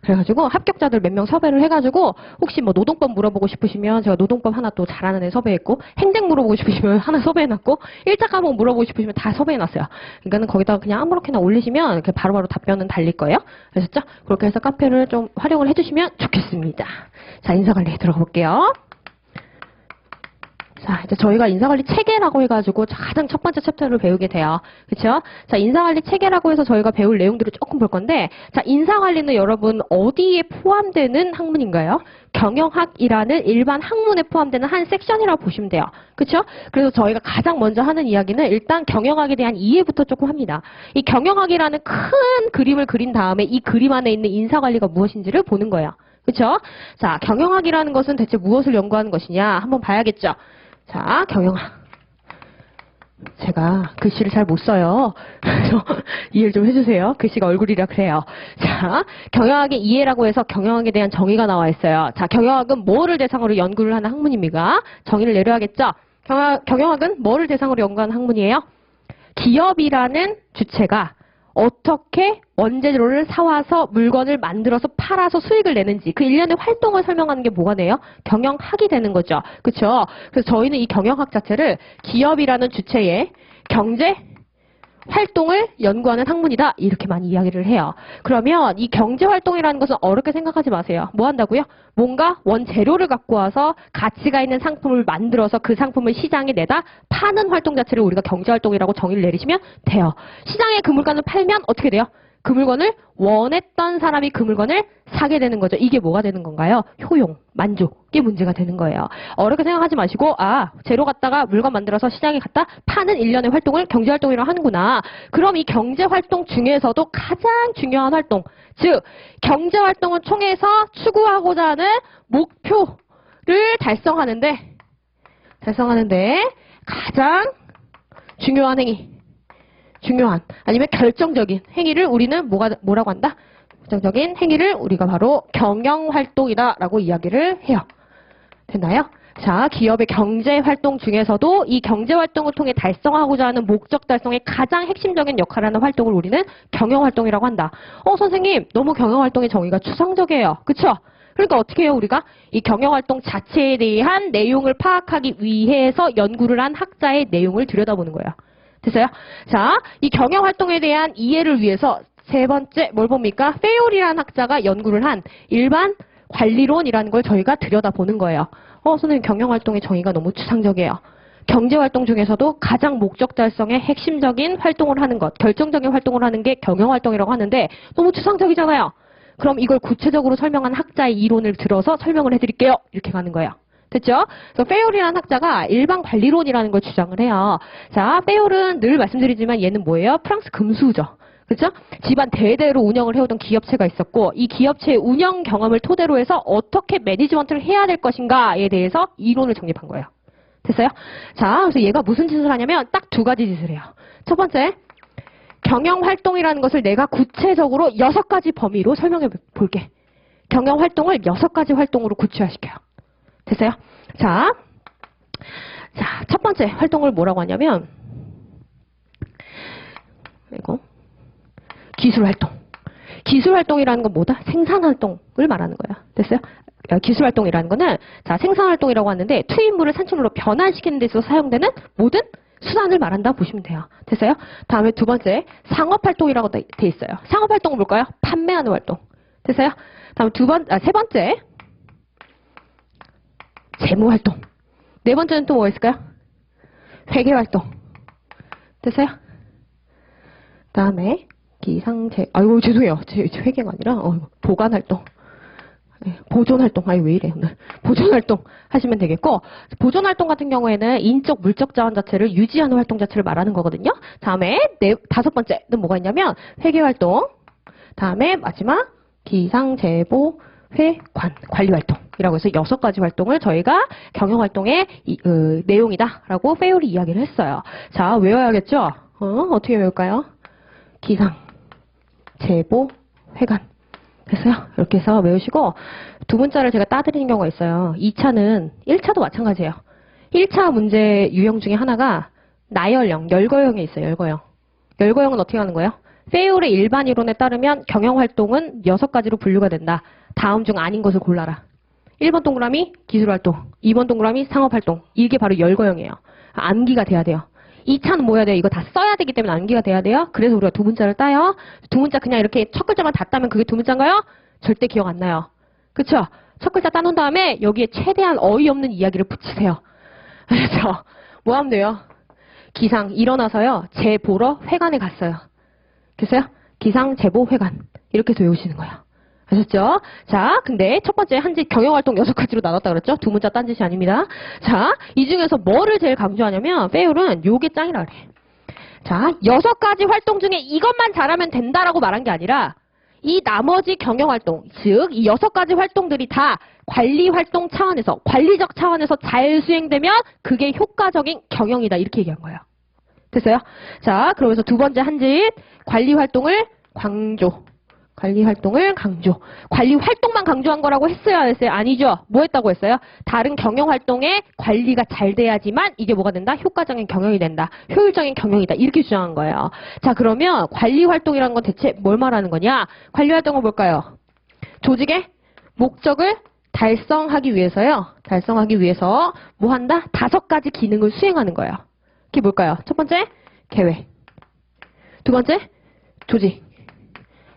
그래가지고 합격자들 몇 명 섭외를 해가지고 혹시 뭐 노동법 물어보고 싶으시면 제가 노동법 하나 또 잘하는 애 섭외했고 행정 물어보고 싶으시면 하나 섭외해놨고 1차 과목 물어보고 싶으시면 다 섭외해놨어요. 그러니까는 거기다가 그냥 아무렇게나 올리시면 이렇게 바로바로 답변은 달릴 거예요. 아셨죠? 그렇게 해서 카페를 좀 활용을 해주시면 좋겠습니다. 자, 인사관리에 들어가 볼게요. 자, 이제 저희가 인사관리 체계라고 해가지고 가장 첫 번째 챕터를 배우게 돼요. 그쵸? 자, 인사관리 체계라고 해서 저희가 배울 내용들을 조금 볼 건데, 자, 인사관리는 여러분 어디에 포함되는 학문인가요? 경영학이라는 일반 학문에 포함되는 한 섹션이라고 보시면 돼요. 그쵸? 그래서 저희가 가장 먼저 하는 이야기는 일단 경영학에 대한 이해부터 조금 합니다. 이 경영학이라는 큰 그림을 그린 다음에 이 그림 안에 있는 인사관리가 무엇인지를 보는 거예요. 그쵸? 자, 경영학이라는 것은 대체 무엇을 연구하는 것이냐? 한번 봐야겠죠? 자, 경영학. 제가 글씨를 잘 못 써요. 그래서 이해를 좀 해주세요. 글씨가 얼굴이라 그래요. 자, 경영학의 이해라고 해서 경영학에 대한 정의가 나와 있어요. 자, 경영학은 뭐를 대상으로 연구를 하는 학문입니까? 정의를 내려야겠죠? 경영학은 뭐를 대상으로 연구하는 학문이에요? 기업이라는 주체가 어떻게 원재료를 사와서 물건을 만들어서 팔아서 수익을 내는지 그 일련의 활동을 설명하는 게 뭐가 돼요? 경영학이 되는 거죠. 그렇죠? 그래서 저희는 이 경영학 자체를 기업이라는 주체의 경제 활동을 연구하는 학문이다. 이렇게 많이 이야기를 해요. 그러면 이 경제활동이라는 것은 어렵게 생각하지 마세요. 뭐 한다고요? 뭔가 원재료를 갖고 와서 가치가 있는 상품을 만들어서 그 상품을 시장에 내다 파는 활동 자체를 우리가 경제활동이라고 정의를 내리시면 돼요. 시장에 그 물건을 팔면 어떻게 돼요? 그 물건을 원했던 사람이 그 물건을 사게 되는 거죠. 이게 뭐가 되는 건가요? 효용, 만족이 문제가 되는 거예요. 어렵게 생각하지 마시고 재료 갖다가 물건 만들어서 시장에 갖다 파는 일련의 활동을 경제활동이라고 하는구나. 그럼 이 경제활동 중에서도 가장 중요한 활동, 즉 경제활동을 통해서 추구하고자 하는 목표를 달성하는데 가장 중요한 행위, 아니면 결정적인 행위를 우리는 뭐라고 한다? 결정적인 행위를 우리가 바로 경영활동이다라고 이야기를 해요. 됐나요? 자, 기업의 경제활동 중에서도 이 경제활동을 통해 달성하고자 하는 목적 달성의 가장 핵심적인 역할을 하는 활동을 우리는 경영활동이라고 한다. 선생님, 너무 경영활동의 정의가 추상적이에요. 그쵸? 그러니까 어떻게 해요, 우리가? 이 경영활동 자체에 대한 내용을 파악하기 위해서 연구를 한 학자의 내용을 들여다보는 거예요. 됐어요? 자, 이 경영활동에 대한 이해를 위해서 세 번째 뭘 봅니까? 페올이라는 학자가 연구를 한 일반 관리론이라는 걸 저희가 들여다보는 거예요. 선생님 경영활동의 정의가 너무 추상적이에요. 경제활동 중에서도 가장 목적 달성에 핵심적인 활동을 하는 것, 결정적인 활동을 하는 게 경영활동이라고 하는데 너무 추상적이잖아요. 그럼 이걸 구체적으로 설명한 학자의 이론을 들어서 설명을 해드릴게요. 이렇게 가는 거예요. 됐죠? 그래서 페올이라는 학자가 일반 관리론이라는 걸 주장을 해요. 자, 페올은 늘 말씀드리지만 얘는 뭐예요? 프랑스 금수저. 그렇죠? 집안 대대로 운영을 해오던 기업체가 있었고 이 기업체의 운영 경험을 토대로 해서 어떻게 매니지먼트를 해야 될 것인가에 대해서 이론을 정립한 거예요. 됐어요? 자, 그래서 얘가 무슨 짓을 하냐면 딱 두 가지 짓을 해요. 첫 번째, 경영활동이라는 것을 내가 구체적으로 6가지 범위로 설명해 볼게. 경영활동을 6가지 활동으로 구체화시켜요. 됐어요? 자, 첫 번째 활동을 뭐라고 하냐면 이거 기술활동. 기술활동이라는 건 뭐다? 생산활동을 말하는 거야. 됐어요? 기술활동이라는 거는 생산활동이라고 하는데 투입물을 산출물로 변환시키는 데 있어서 사용되는 모든 수단을 말한다 보시면 돼요. 됐어요? 다음에 두 번째 상업활동이라고 돼 있어요. 상업활동은 뭘까요? 판매하는 활동. 됐어요? 다음 세 번째 재무활동. 네 번째는 또 뭐가 있을까요? 회계활동. 됐어요? 다음에 아이고 죄송해요. 회계가 아니라 보관활동. 보존활동. 왜 이래 오늘. 보존활동 하시면 되겠고 보존활동 같은 경우에는 인적 물적 자원 자체를 유지하는 활동 자체를 말하는 거거든요. 다음에 다섯 번째는 뭐가 있냐면 회계활동. 다음에 마지막 기상제보 회관 관리활동이라고 해서 6가지 활동을 저희가 경영활동의 내용이다라고 페올이 이야기를 했어요. 자, 외워야겠죠? 어떻게 외울까요? 기상, 제보, 회관. 됐어요? 이렇게 해서 외우시고 두 문자를 제가 따드리는 경우가 있어요. 2차는 1차도 마찬가지예요. 1차 문제 유형 중에 하나가 나열형, 열거형이 있어요. 열거형. 열거형은 어떻게 하는 거예요? 페올의 일반 이론에 따르면 경영활동은 6가지로 분류가 된다. 다음 중 아닌 것을 골라라. 1번 동그라미 기술활동, 2번 동그라미 상업활동. 이게 바로 열거형이에요. 암기가 돼야 돼요. 2차는 뭐 해야 돼요? 이거 다 써야 되기 때문에 암기가 돼야 돼요. 그래서 우리가 두 문자를 따요. 두 문자 그냥 이렇게 첫 글자만 다 따면 그게 두 문자인가요? 절대 기억 안 나요. 그쵸? 첫 글자 따놓은 다음에 여기에 최대한 어이없는 이야기를 붙이세요. 그래서 뭐 하면 돼요? 기상 일어나서요. 제 보러 회관에 갔어요. 됐어요? 기상 제보 회관. 이렇게 해서 외우시는 거예요. 아셨죠? 자, 근데 첫 번째 한짓 경영활동 6가지로 나눴다 그랬죠? 두 문자 딴 짓이 아닙니다. 자, 이 중에서 뭐를 제일 강조하냐면 페올은 요게 짱이라 그래. 자, 6가지 활동 중에 이것만 잘하면 된다라고 말한 게 아니라 이 나머지 경영활동, 즉 이 6가지 활동들이 다 관리활동 차원에서 관리적 차원에서 잘 수행되면 그게 효과적인 경영이다 이렇게 얘기한 거예요. 됐어요? 자, 그러면서 두 번째 한짓 관리활동을 강조. 관리활동을 강조. 관리활동만 강조한 거라고 했어요? 안 했어요? 아니죠. 뭐 했다고 했어요? 다른 경영활동의 관리가 잘 돼야지만 이게 뭐가 된다? 효과적인 경영이 된다. 효율적인 경영이다. 이렇게 주장한 거예요. 자, 그러면 관리활동이라는 건 대체 뭘 말하는 거냐? 관리활동은 뭘까요? 조직의 목적을 달성하기 위해서요. 달성하기 위해서 뭐 한다? 5가지 기능을 수행하는 거예요. 그게 뭘까요? 첫 번째, 계획. 두 번째, 조직.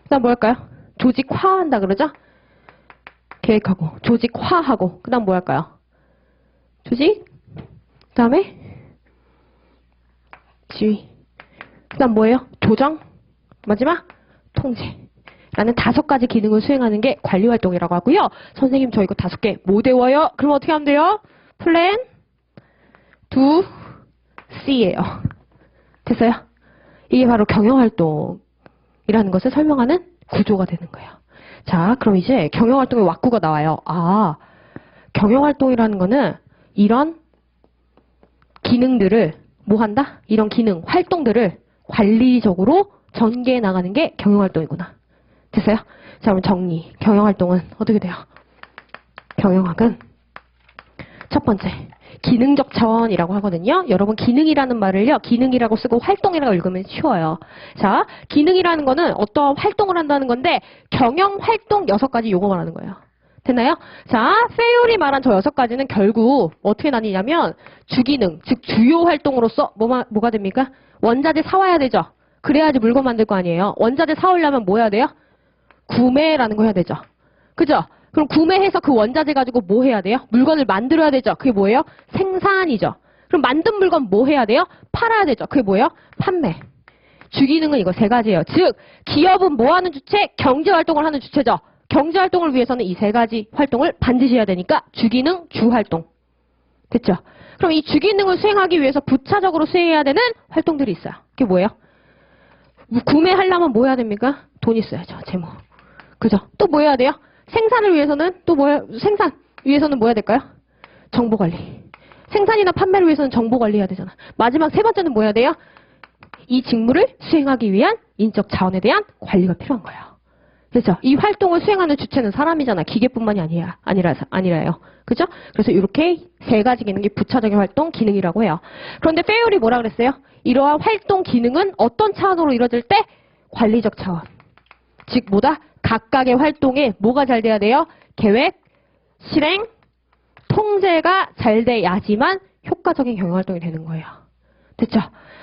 그 다음 뭐 할까요? 조직화한다 그러죠? 계획하고, 조직화하고, 그 다음 뭐 할까요? 조직, 그 다음에 지휘, 그 다음 뭐예요? 조정, 마지막 통제. 라는 5가지 기능을 수행하는 게 관리활동이라고 하고요. 선생님 저 이거 5개 못 외워요? 그럼 어떻게 하면 돼요? 플랜, 두, C예요. 됐어요? 이게 바로 경영활동이라는 것을 설명하는 구조가 되는 거예요. 자, 그럼 이제 경영활동의 왁구가 나와요. 아, 경영활동이라는 거는 이런 기능들을 뭐 한다? 이런 기능, 활동들을 관리적으로 전개해 나가는 게 경영활동이구나. 됐어요? 자, 그럼 정리. 경영활동은 어떻게 돼요? 경영학은 첫 번째, 기능적 차원이라고 하거든요. 여러분 기능이라는 말을요. 기능이라고 쓰고 활동이라고 읽으면 쉬워요. 자, 기능이라는 거는 어떠한 활동을 한다는 건데 경영활동 6가지 요거 말하는 거예요. 됐나요? 자, 페율이 말한 저 6가지는 결국 어떻게 나뉘냐면 주기능, 즉 주요 활동으로서 뭐가 됩니까? 원자재 사와야 되죠. 그래야지 물건 만들 거 아니에요. 원자재 사오려면 뭐 해야 돼요? 구매라는 거 해야 되죠. 그죠? 그럼 구매해서 그 원자재 가지고 뭐 해야 돼요? 물건을 만들어야 되죠. 그게 뭐예요? 생산이죠. 그럼 만든 물건 뭐 해야 돼요? 팔아야 되죠. 그게 뭐예요? 판매. 주기능은 이거 3가지예요. 즉 기업은 뭐 하는 주체? 경제활동을 하는 주체죠. 경제활동을 위해서는 이 3가지 활동을 반드시 해야 되니까 주기능, 주활동. 됐죠? 그럼 이 주기능을 수행하기 위해서 부차적으로 수행해야 되는 활동들이 있어요. 그게 뭐예요? 구매하려면 뭐 해야 됩니까? 돈 있어야죠. 재무. 그죠? 또 뭐 해야 돼요? 생산을 위해서는 생산 위해서는 뭐 해야 될까요? 정보관리. 생산이나 판매를 위해서는 정보관리 해야 되잖아. 마지막 3번째는 뭐 해야 돼요? 이 직무를 수행하기 위한 인적 자원에 대한 관리가 필요한 거예요. 그렇죠? 이 활동을 수행하는 주체는 사람이잖아. 기계뿐만이 아니라요. 그죠? 그래서 이렇게 3가지 기능이 부차적인 활동 기능이라고 해요. 그런데 페율이 뭐라 그랬어요? 이러한 활동 기능은 어떤 차원으로 이루어질 때? 관리적 차원. 즉 뭐다? 각각의 활동에 뭐가 잘 돼야 돼요? 계획, 실행, 통제가 잘 돼야지만 효과적인 경영활동이 되는 거예요. 됐죠?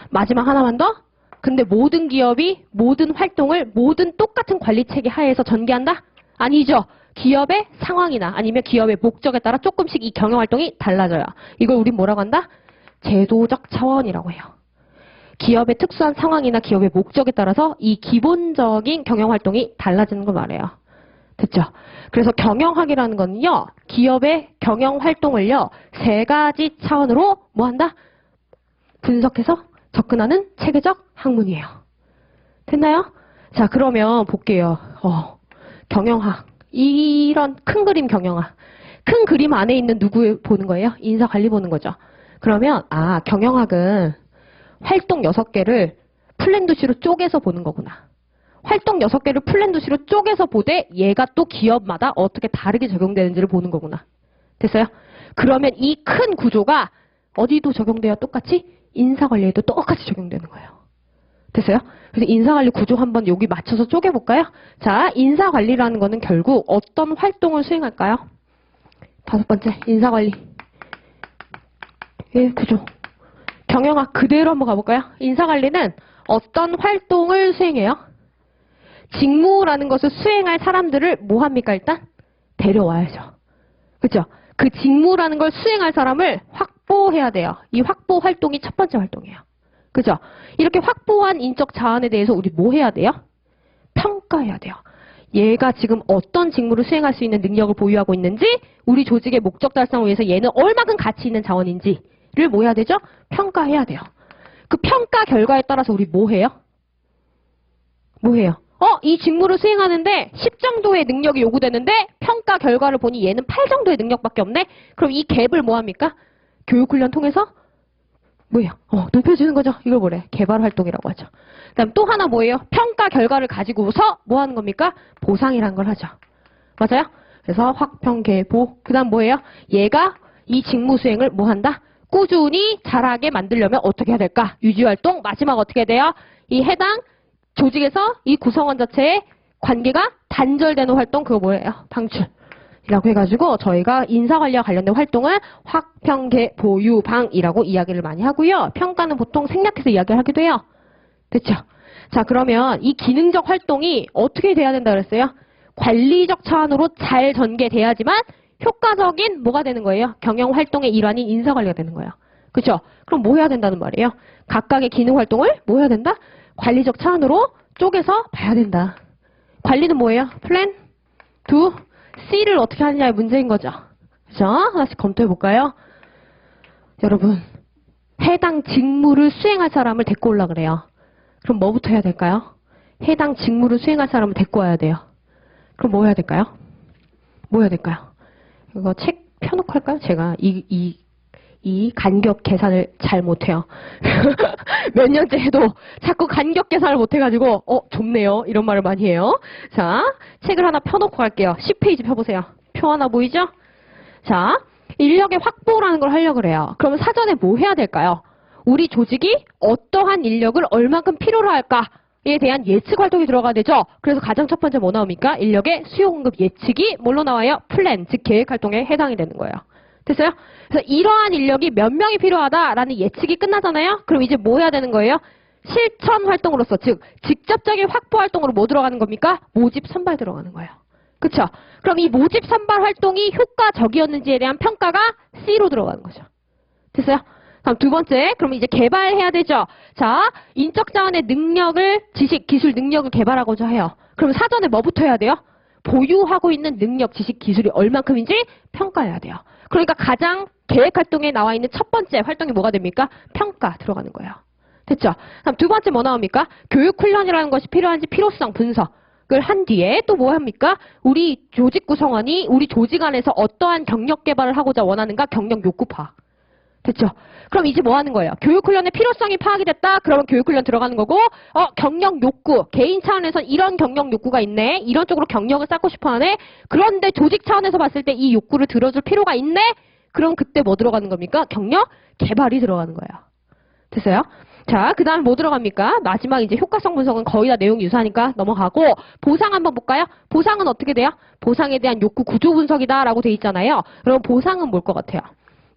마지막 하나만 더. 근데 모든 기업이 모든 활동을 모든 똑같은 관리체계 하에서 전개한다? 아니죠. 기업의 상황이나 아니면 기업의 목적에 따라 조금씩 이 경영활동이 달라져요. 이걸 우린 뭐라고 한다? 제도적 차원이라고 해요. 기업의 특수한 상황이나 기업의 목적에 따라서 이 기본적인 경영활동이 달라지는 걸 말해요. 됐죠? 그래서 경영학이라는 거는요. 기업의 경영활동을요. 3가지 차원으로 뭐 한다? 분석해서 접근하는 체계적 학문이에요. 됐나요? 자, 그러면 볼게요. 경영학. 이런 큰 그림 경영학. 큰 그림 안에 있는 누구 보는 거예요? 인사관리 보는 거죠. 그러면 경영학은 활동 6개를 플랜도시로 쪼개서 보는 거구나. 활동 6개를 플랜도시로 쪼개서 보되 얘가 또 기업마다 어떻게 다르게 적용되는지를 보는 거구나. 됐어요? 그러면 이 큰 구조가 어디도 적용돼요? 똑같이? 인사관리에도 똑같이 적용되는 거예요. 됐어요? 그래서 인사관리 구조 한번 여기 맞춰서 쪼개볼까요? 자, 인사관리라는 거는 결국 어떤 활동을 수행할까요? 5번째, 인사관리. 구조. 경영학 그대로 한번 가볼까요? 인사관리는 어떤 활동을 수행해요? 직무라는 것을 수행할 사람들을 뭐 합니까, 일단? 데려와야죠. 그렇죠? 그 직무라는 걸 수행할 사람을 확보해야 돼요. 이 확보 활동이 첫 번째 활동이에요. 그죠? 이렇게 확보한 인적 자원에 대해서 우리 뭐 해야 돼요? 평가해야 돼요. 얘가 지금 어떤 직무를 수행할 수 있는 능력을 보유하고 있는지, 우리 조직의 목적 달성을 위해서 얘는 얼마큼 가치 있는 자원인지를 뭐 해야 되죠? 평가해야 돼요. 그 평가 결과에 따라서 우리 뭐 해요? 뭐 해요? 이 직무를 수행하는데 10 정도의 능력이 요구되는데 평가 결과를 보니 얘는 8 정도의 능력밖에 없네? 그럼 이 갭을 뭐 합니까? 교육훈련 통해서 뭐예요? 높여주는 거죠. 이걸 뭐래? 개발활동이라고 하죠. 그 다음 또 하나 뭐예요? 평가 결과를 가지고서 뭐 하는 겁니까? 보상이라는 걸 하죠. 맞아요? 그래서 확평개보. 그 다음 뭐예요? 얘가 이 직무 수행을 뭐 한다? 꾸준히 잘하게 만들려면 어떻게 해야 될까? 유지활동. 마지막 어떻게 돼요? 이 해당 조직에서 이 구성원 자체의 관계가 단절되는 활동, 그거 뭐예요? 방출이라고 해가지고 저희가 인사관리와 관련된 활동은 확평개보유방이라고 이야기를 많이 하고요. 평가는 보통 생략해서 이야기를 하기도 해요. 됐죠? 자, 그러면 이 기능적 활동이 어떻게 돼야 된다 그랬어요? 관리적 차원으로 잘 전개돼야지만 효과적인 뭐가 되는 거예요? 경영활동의 일환인 인사관리가 되는 거예요. 그렇죠? 그럼 뭐 해야 된다는 말이에요? 각각의 기능활동을 뭐 해야 된다? 관리적 차원으로 쪼개서 봐야 된다. 관리는 뭐예요? 플랜, 두, C를 어떻게 하느냐의 문제인 거죠. 그죠? 하나씩 검토해 볼까요? 여러분, 해당 직무를 수행할 사람을 데리고 오려고 그래요. 그럼 뭐부터 해야 될까요? 해당 직무를 수행할 사람을 데리고 와야 돼요. 그럼 뭐 해야 될까요? 뭐 해야 될까요? 이거 책 펴놓고 할까요? 제가 이 간격 계산을 잘 못해요. 몇 년째 해도 자꾸 간격 계산을 못해가지고 좁네요. 이런 말을 많이 해요. 자, 책을 하나 펴놓고 갈게요. 10페이지 펴보세요. 표 하나 보이죠? 자, 인력의 확보라는 걸 하려고 그래요. 그러면 사전에 뭐 해야 될까요? 우리 조직이 어떠한 인력을 얼마큼 필요로 할까? 대한 예측 활동이 들어가야 되죠. 그래서 가장 첫 번째 뭐 나옵니까? 인력의 수요 공급 예측이 뭘로 나와요? 플랜, 즉 계획 활동에 해당이 되는 거예요. 됐어요? 그래서 이러한 인력이 몇 명이 필요하다라는 예측이 끝나잖아요. 그럼 이제 뭐 해야 되는 거예요? 실천 활동으로서, 즉 직접적인 확보 활동으로 뭐 들어가는 겁니까? 모집 선발 들어가는 거예요. 그쵸? 그럼 이 모집 선발 활동이 효과적이었는지에 대한 평가가 C로 들어가는 거죠. 됐어요? 다음 두 번째, 그럼 이제 개발해야 되죠. 자, 인적 자원의 능력을, 지식, 기술 능력을 개발하고자 해요. 그럼 사전에 뭐부터 해야 돼요? 보유하고 있는 능력, 지식, 기술이 얼만큼인지 평가해야 돼요. 그러니까 가장 계획 활동에 나와 있는 첫 번째 활동이 뭐가 됩니까? 평가 들어가는 거예요. 됐죠? 다음 두 번째 뭐 나옵니까? 교육 훈련이라는 것이 필요한지 필요성 분석을 한 뒤에 또 뭐 합니까? 우리 조직 구성원이 우리 조직 안에서 어떠한 경력 개발을 하고자 원하는가? 경력 욕구 파악. 됐죠? 그럼 이제 뭐 하는 거예요? 교육훈련의 필요성이 파악이 됐다? 그러면 교육훈련 들어가는 거고, 경력 욕구. 개인 차원에서 이런 경력 욕구가 있네. 이런 쪽으로 경력을 쌓고 싶어 하네. 그런데 조직 차원에서 봤을 때 이 욕구를 들어줄 필요가 있네? 그럼 그때 뭐 들어가는 겁니까? 경력 개발이 들어가는 거예요. 됐어요? 자, 그 다음 뭐 들어갑니까? 마지막 이제 효과성 분석은 거의 다 내용이 유사하니까 넘어가고, 보상 한번 볼까요? 보상은 어떻게 돼요? 보상에 대한 욕구 구조 분석이다 라고 돼 있잖아요. 그럼 보상은 뭘 것 같아요?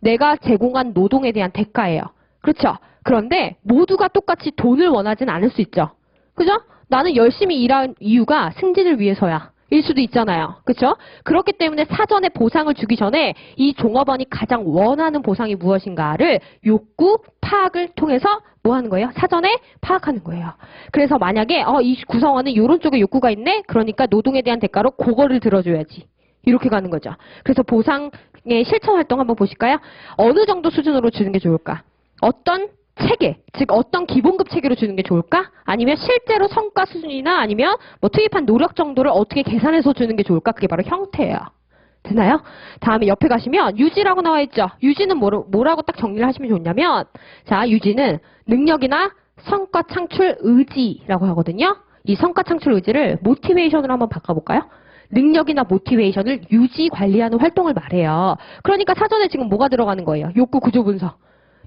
내가 제공한 노동에 대한 대가예요. 그렇죠? 그런데 모두가 똑같이 돈을 원하진 않을 수 있죠. 그죠? 나는 열심히 일한 이유가 승진을 위해서야. 일 수도 있잖아요. 그렇죠? 그렇기 때문에 사전에 보상을 주기 전에 이 종업원이 가장 원하는 보상이 무엇인가를 욕구 파악을 통해서 뭐 하는 거예요? 사전에 파악하는 거예요. 그래서 만약에 이 구성원은 이런 쪽에 욕구가 있네? 그러니까 노동에 대한 대가로 그거를 들어줘야지. 이렇게 가는 거죠. 그래서 보상의 실천 활동 한번 보실까요? 어느 정도 수준으로 주는 게 좋을까? 어떤 체계, 즉 어떤 기본급 체계로 주는 게 좋을까? 아니면 실제로 성과 수준이나 아니면 뭐 투입한 노력 정도를 어떻게 계산해서 주는 게 좋을까? 그게 바로 형태예요. 되나요? 다음에 옆에 가시면 유지라고 나와 있죠. 유지는 뭐라고 딱 정리를 하시면 좋냐면, 자, 유지는 능력이나 성과 창출 의지라고 하거든요. 이 성과 창출 의지를 모티베이션으로 한번 바꿔볼까요? 능력이나 모티베이션을 유지 관리하는 활동을 말해요. 그러니까 사전에 지금 뭐가 들어가는 거예요? 욕구 구조 분석.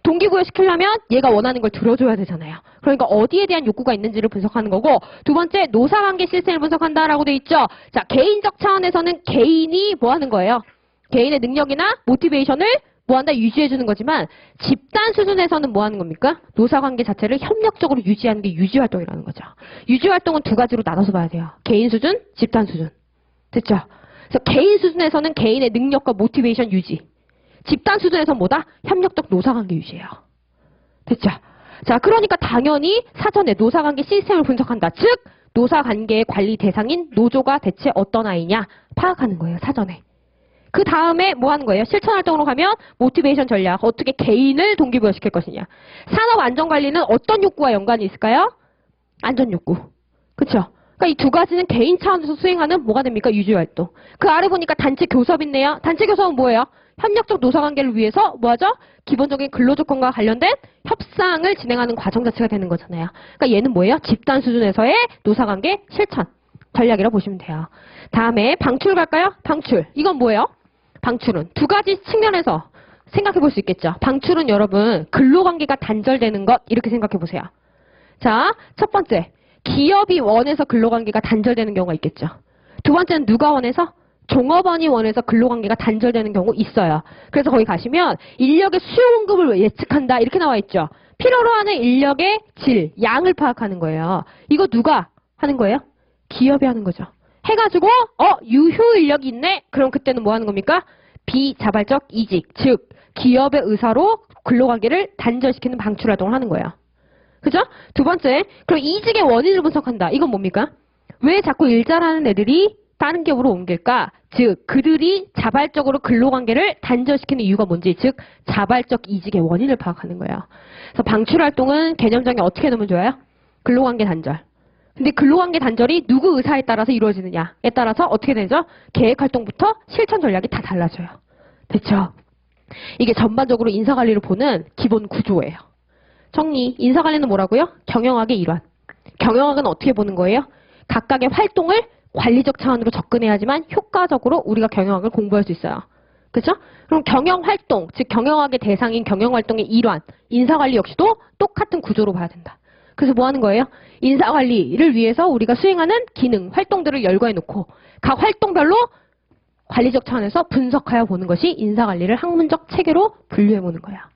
동기부여 시키려면 얘가 원하는 걸 들어줘야 되잖아요. 그러니까 어디에 대한 욕구가 있는지를 분석하는 거고, 두 번째 노사관계 시스템을 분석한다라고 돼 있죠. 자, 개인적 차원에서는 개인이 뭐 하는 거예요? 개인의 능력이나 모티베이션을 뭐 한다? 유지해주는 거지만 집단 수준에서는 뭐 하는 겁니까? 노사관계 자체를 협력적으로 유지하는 게 유지활동이라는 거죠. 유지활동은 두 가지로 나눠서 봐야 돼요. 개인 수준, 집단 수준. 됐죠? 그래서 개인 수준에서는 개인의 능력과 모티베이션 유지. 집단 수준에서는 뭐다? 협력적 노사관계 유지예요. 됐죠? 자, 그러니까 당연히 사전에 노사관계 시스템을 분석한다. 즉, 노사관계의 관리 대상인 노조가 대체 어떤 아이냐 파악하는 거예요. 사전에. 그 다음에 뭐 하는 거예요? 실천활동으로 가면 모티베이션 전략. 어떻게 개인을 동기부여시킬 것이냐. 산업안전관리는 어떤 욕구와 연관이 있을까요? 안전욕구. 그쵸? 그러니까 이 두 가지는 개인 차원에서 수행하는 뭐가 됩니까? 유지활동. 그 아래 보니까 단체 교섭 있네요. 단체 교섭은 뭐예요? 협력적 노사관계를 위해서 뭐하죠? 기본적인 근로조건과 관련된 협상을 진행하는 과정 자체가 되는 거잖아요. 그러니까 얘는 뭐예요? 집단 수준에서의 노사관계 실천 전략이라고 보시면 돼요. 다음에 방출 갈까요? 방출. 이건 뭐예요? 방출은 두 가지 측면에서 생각해 볼 수 있겠죠. 방출은 여러분 근로관계가 단절되는 것 이렇게 생각해 보세요. 자, 첫 번째. 기업이 원해서 근로관계가 단절되는 경우가 있겠죠. 두 번째는 누가 원해서? 종업원이 원해서 근로관계가 단절되는 경우 있어요. 그래서 거기 가시면 인력의 수요 공급을 예측한다 이렇게 나와 있죠. 필요로 하는 인력의 질, 양을 파악하는 거예요. 이거 누가 하는 거예요? 기업이 하는 거죠. 해가지고 유효 인력이 있네? 그럼 그때는 뭐 하는 겁니까? 비자발적 이직, 즉 기업의 의사로 근로관계를 단절시키는 방출 활동을 하는 거예요. 그죠? 두 번째, 그럼 이직의 원인을 분석한다. 이건 뭡니까? 왜 자꾸 일 잘하는 애들이 다른 기업으로 옮길까? 즉, 그들이 자발적으로 근로관계를 단절시키는 이유가 뭔지, 즉 자발적 이직의 원인을 파악하는 거예요. 그래서 방출활동은 개념적인 어떻게 놓으면 좋아요? 근로관계 단절. 근데 근로관계 단절이 누구 의사에 따라서 이루어지느냐에 따라서 어떻게 되죠? 계획활동부터 실천 전략이 다 달라져요. 됐죠? 이게 전반적으로 인사관리를 보는 기본 구조예요. 정리, 인사관리는 뭐라고요? 경영학의 일환. 경영학은 어떻게 보는 거예요? 각각의 활동을 관리적 차원으로 접근해야지만 효과적으로 우리가 경영학을 공부할 수 있어요. 그렇죠? 그럼 경영활동, 즉 경영학의 대상인 경영활동의 일환, 인사관리 역시도 똑같은 구조로 봐야 된다. 그래서 뭐 하는 거예요? 인사관리를 위해서 우리가 수행하는 기능, 활동들을 열거해 놓고 각 활동별로 관리적 차원에서 분석하여 보는 것이 인사관리를 학문적 체계로 분류해 보는 거야.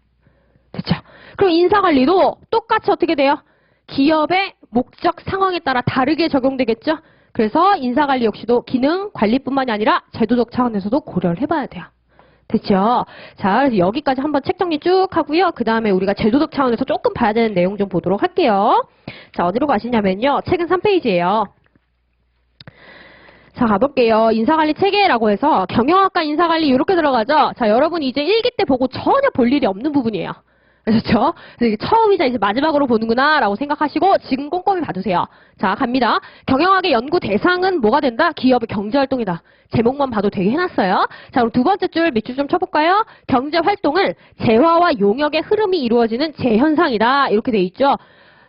됐죠? 그럼 인사관리도 똑같이 어떻게 돼요? 기업의 목적 상황에 따라 다르게 적용되겠죠? 그래서 인사관리 역시도 기능, 관리뿐만이 아니라 제도적 차원에서도 고려를 해봐야 돼요. 됐죠? 자, 그래서 여기까지 한번 책 정리 쭉 하고요. 그 다음에 우리가 제도적 차원에서 조금 봐야 되는 내용 좀 보도록 할게요. 자, 어디로 가시냐면요. 책은 3페이지예요. 자, 가볼게요. 인사관리 체계라고 해서 경영학과 인사관리 이렇게 들어가죠? 자, 여러분이 이제 1기 때 보고 전혀 볼 일이 없는 부분이에요. 그렇죠? 그래서 처음이자 이제 마지막으로 보는구나 라고 생각하시고 지금 꼼꼼히 봐주세요. 자, 갑니다. 경영학의 연구 대상은 뭐가 된다? 기업의 경제활동이다. 제목만 봐도 되게 해놨어요. 자, 그럼 두 번째 줄 밑줄 좀 쳐볼까요? 경제활동을 재화와 용역의 흐름이 이루어지는 재현상이다. 이렇게 돼 있죠?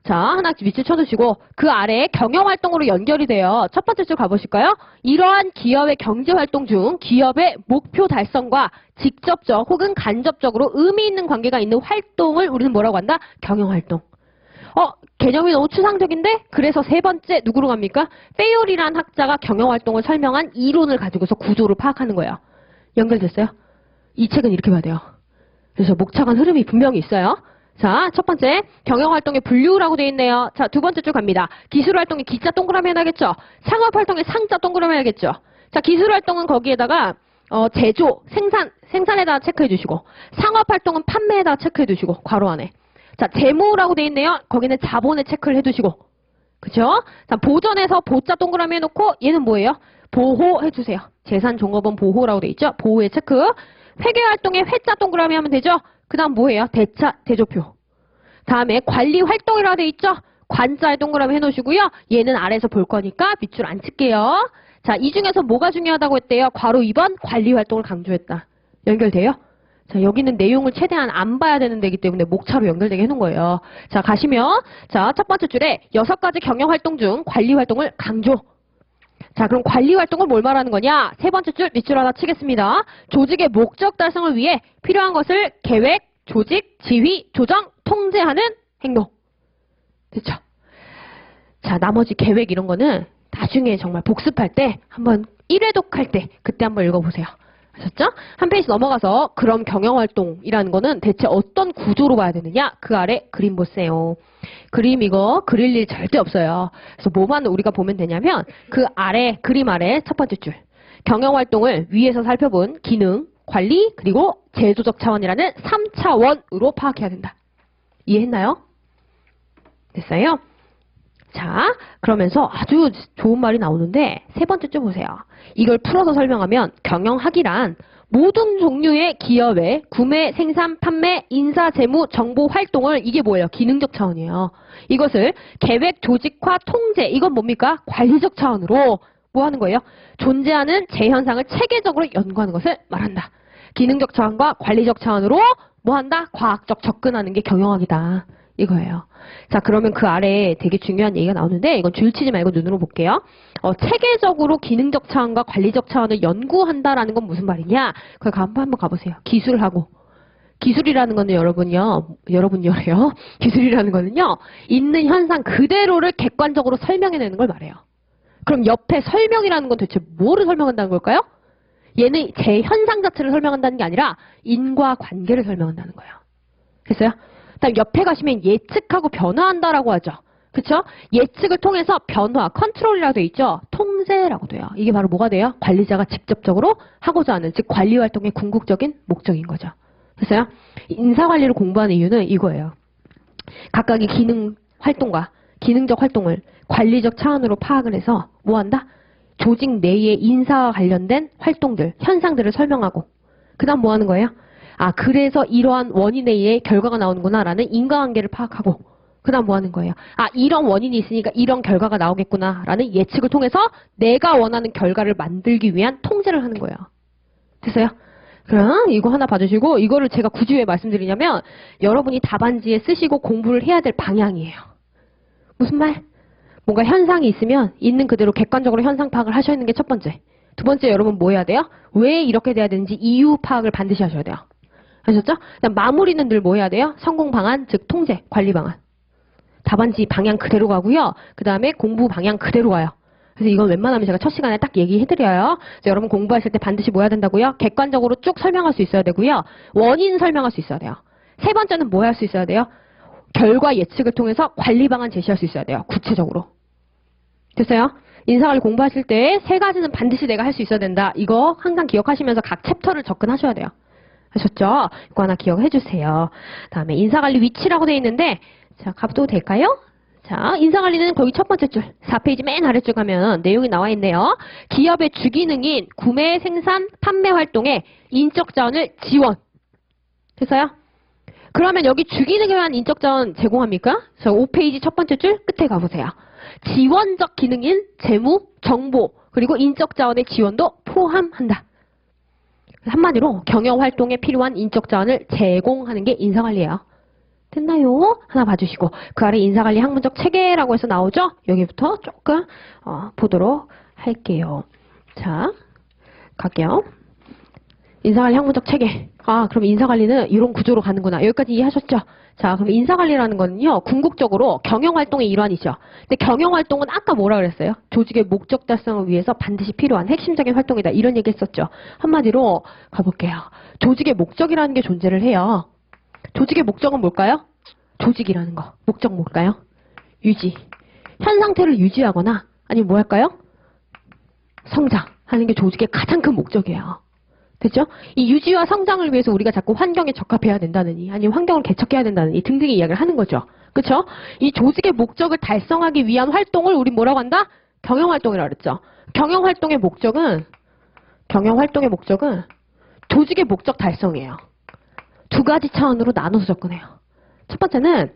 자, 하나 밑줄 쳐주시고 그 아래에 경영활동으로 연결이 돼요. 첫 번째 줄 가보실까요? 이러한 기업의 경제활동 중 기업의 목표 달성과 직접적 혹은 간접적으로 의미 있는 관계가 있는 활동을 우리는 뭐라고 한다? 경영활동. 개념이 너무 추상적인데? 그래서 세 번째 누구로 갑니까? 페이올이라는 학자가 경영활동을 설명한 이론을 가지고서 구조를 파악하는 거예요. 연결됐어요? 이 책은 이렇게 봐야 돼요. 그래서 목차간 흐름이 분명히 있어요. 자, 첫 번째 경영활동의 분류라고 되어 있네요. 자, 두 번째 줄 갑니다. 기술활동의 기자 동그라미 해놔야겠죠. 상업활동의 상자 동그라미 해야겠죠. 자, 기술활동은 거기에다가 제조, 생산에다가 체크해 주시고 상업활동은 판매에다가 체크해 두시고 괄호 안에. 자, 재무라고 되어 있네요. 거기는 자본에 체크를 해 두시고. 그죠? 자, 보전에서 보자 동그라미 해놓고 얘는 뭐예요? 보호해 주세요. 재산종업원 보호라고 되어 있죠. 보호에 체크. 회계활동에 회자 동그라미 하면 되죠. 그 다음 뭐예요? 대차, 대조표. 다음에 관리활동이라고 되어 있죠? 관자에 동그라미 해놓으시고요. 얘는 아래에서 볼 거니까 밑줄 안 칠게요. 자, 이 중에서 뭐가 중요하다고 했대요? 괄호 2번 관리활동을 강조했다. 연결돼요? 자, 여기는 내용을 최대한 안 봐야 되는 데기 때문에 목차로 연결되게 해놓은 거예요. 자, 가시면 자, 첫 번째 줄에 6가지 경영활동 중 관리활동을 강조. 자, 그럼 관리활동을 뭘 말하는 거냐? 세 번째 줄 밑줄 하나 치겠습니다. 조직의 목적 달성을 위해 필요한 것을 계획, 조직, 지휘, 조정, 통제하는 행동. 됐죠? 자, 나머지 계획 이런 거는 나중에 정말 복습할 때 한번 1회독 할 때 그때 한번 읽어보세요. 아셨죠? 한 페이지 넘어가서 그럼 경영활동이라는 거는 대체 어떤 구조로 봐야 되느냐? 그 아래 그림 보세요. 그림 이거 그릴 일 절대 없어요. 그래서 뭐만 우리가 보면 되냐면 그 아래 그림 아래 첫 번째 줄 경영활동을 위에서 살펴본 기능, 관리, 그리고 제도적 차원이라는 3차원으로 파악해야 된다. 이해했나요? 됐어요? 자, 그러면서 아주 좋은 말이 나오는데 세 번째 줄 보세요. 이걸 풀어서 설명하면 경영학이란 모든 종류의 기업의 구매, 생산, 판매, 인사, 재무, 정보 활동을 이게 뭐예요? 기능적 차원이에요. 이것을 계획, 조직화, 통제 이건 뭡니까? 관리적 차원으로 뭐 하는 거예요? 존재하는 재현상을 체계적으로 연구하는 것을 말한다. 기능적 차원과 관리적 차원으로 뭐 한다? 과학적 접근하는 게 경영학이다. 이거예요. 자, 그러면 그 아래에 되게 중요한 얘기가 나오는데 이건 줄치지 말고 눈으로 볼게요. 체계적으로 기능적 차원과 관리적 차원을 연구한다라는 건 무슨 말이냐? 그걸 한번 가보세요. 기술하고. 기술이라는 거는 여러분이래요. 기술이라는 거는요. 있는 현상 그대로를 객관적으로 설명해내는 걸 말해요. 그럼 옆에 설명이라는 건 대체 뭐를 설명한다는 걸까요? 얘는 제 현상 자체를 설명한다는 게 아니라 인과관계를 설명한다는 거예요. 됐어요? 다음 옆에 가시면 예측하고 변화한다라고 하죠. 그쵸? 예측을 통해서 변화, 컨트롤이라고 되어 있죠? 통제라고 돼요. 이게 바로 뭐가 돼요? 관리자가 직접적으로 하고자 하는, 즉 관리활동의 궁극적인 목적인 거죠. 됐어요? 인사관리를 공부하는 이유는 이거예요. 각각의 기능 활동과 기능적 활동을 관리적 차원으로 파악을 해서 뭐 한다? 조직 내의 인사와 관련된 활동들, 현상들을 설명하고 그 다음 뭐 하는 거예요? 아, 그래서 이러한 원인에 의해 결과가 나오는구나 라는 인과관계를 파악하고 그 다음 뭐 하는 거예요? 아, 이런 원인이 있으니까 이런 결과가 나오겠구나 라는 예측을 통해서 내가 원하는 결과를 만들기 위한 통제를 하는 거예요. 됐어요? 그럼 이거 하나 봐주시고 이거를 제가 굳이 왜 말씀드리냐면 여러분이 답안지에 쓰시고 공부를 해야 될 방향이에요. 무슨 말? 뭔가 현상이 있으면 있는 그대로 객관적으로 현상 파악을 하셔야 하는 게 첫 번째. 두 번째 여러분 뭐 해야 돼요? 왜 이렇게 돼야 되는지 이유 파악을 반드시 하셔야 돼요. 아셨죠? 마무리는 늘 뭐 해야 돼요? 성공 방안, 즉 통제, 관리 방안. 답안지 방향 그대로 가고요. 그 다음에 공부 방향 그대로 가요. 그래서 이건 웬만하면 제가 첫 시간에 딱 얘기해드려요. 그래서 여러분 공부하실 때 반드시 뭐 해야 된다고요? 객관적으로 쭉 설명할 수 있어야 되고요. 원인 설명할 수 있어야 돼요. 세 번째는 뭐 할 수 있어야 돼요? 결과 예측을 통해서 관리 방안 제시할 수 있어야 돼요. 구체적으로. 됐어요? 인사관리 공부하실 때 세 가지는 반드시 내가 할 수 있어야 된다. 이거 항상 기억하시면서 각 챕터를 접근하셔야 돼요. 하셨죠? 이거 하나 기억해 주세요. 다음에 인사관리 위치라고 되어 있는데 자, 가도 될까요? 자, 인사관리는 거기 첫 번째 줄 4페이지 맨 아래쪽 가면 내용이 나와 있네요. 기업의 주기능인 구매, 생산, 판매 활동에 인적 자원을 지원. 됐어요? 그러면 여기 주기능에 대한 인적 자원 제공합니까? 자, 5페이지 첫 번째 줄 끝에 가보세요. 지원적 기능인 재무, 정보, 그리고 인적 자원의 지원도 포함한다. 한마디로 경영활동에 필요한 인적 자원을 제공하는 게 인사관리예요. 됐나요? 하나 봐주시고 그 아래 인사관리 학문적 체계라고 해서 나오죠? 여기부터 조금 보도록 할게요. 자, 갈게요. 인사관리 학문적 체계. 그럼 인사관리는 이런 구조로 가는구나. 여기까지 이해하셨죠? 자, 그럼 인사관리라는 거는요, 궁극적으로 경영활동의 일환이죠. 근데 경영활동은 아까 뭐라 그랬어요? 조직의 목적 달성을 위해서 반드시 필요한 핵심적인 활동이다. 이런 얘기 했었죠. 한마디로 가볼게요. 조직의 목적이라는 게 존재를 해요. 조직의 목적은 뭘까요? 조직이라는 거. 목적 뭘까요? 유지. 현 상태를 유지하거나, 아니면 뭐 할까요? 성장하는 게 조직의 가장 큰 목적이에요. 됐죠? 이 유지와 성장을 위해서 우리가 자꾸 환경에 적합해야 된다느니 아니면 환경을 개척해야 된다느니 등등의 이야기를 하는 거죠. 그렇죠? 이 조직의 목적을 달성하기 위한 활동을 우리 뭐라고 한다? 경영활동이라고 그랬죠. 경영활동의 목적은 조직의 목적 달성이에요. 두 가지 차원으로 나눠서 접근해요. 첫 번째는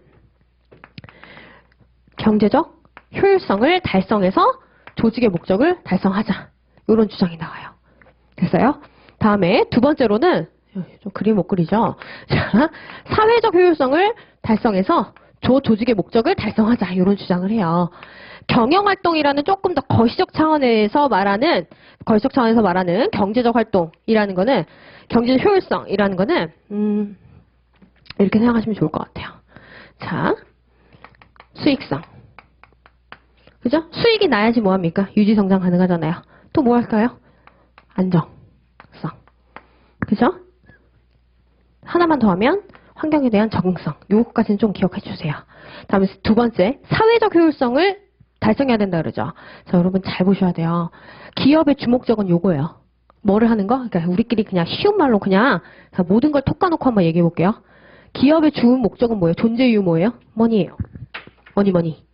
경제적 효율성을 달성해서 조직의 목적을 달성하자. 이런 주장이 나와요. 됐어요? 다음에 두 번째로는 좀 그림 못 그리죠. 자, 사회적 효율성을 달성해서 조직의 목적을 달성하자 이런 주장을 해요. 경영활동이라는 조금 더 거시적 차원에서 말하는 경제적 활동이라는 거는 경제적 효율성이라는 거는 이렇게 생각하시면 좋을 것 같아요. 자, 수익성. 그죠? 수익이 나야지 뭐합니까? 유지성장 가능하잖아요. 또 뭐 할까요? 안정. 그죠? 하나만 더 하면 환경에 대한 적응성. 요거까지는 좀 기억해 주세요. 다음에 두 번째, 사회적 효율성을 달성해야 된다 그러죠. 자, 여러분 잘 보셔야 돼요. 기업의 주목적은 요거예요. 뭐를 하는 거? 그러니까 우리끼리 그냥 쉬운 말로 그냥 모든 걸 톡 까놓고 한번 얘기해 볼게요. 기업의 주 목적은 뭐예요? 존재 이유 뭐예요? 머니예요. 머니.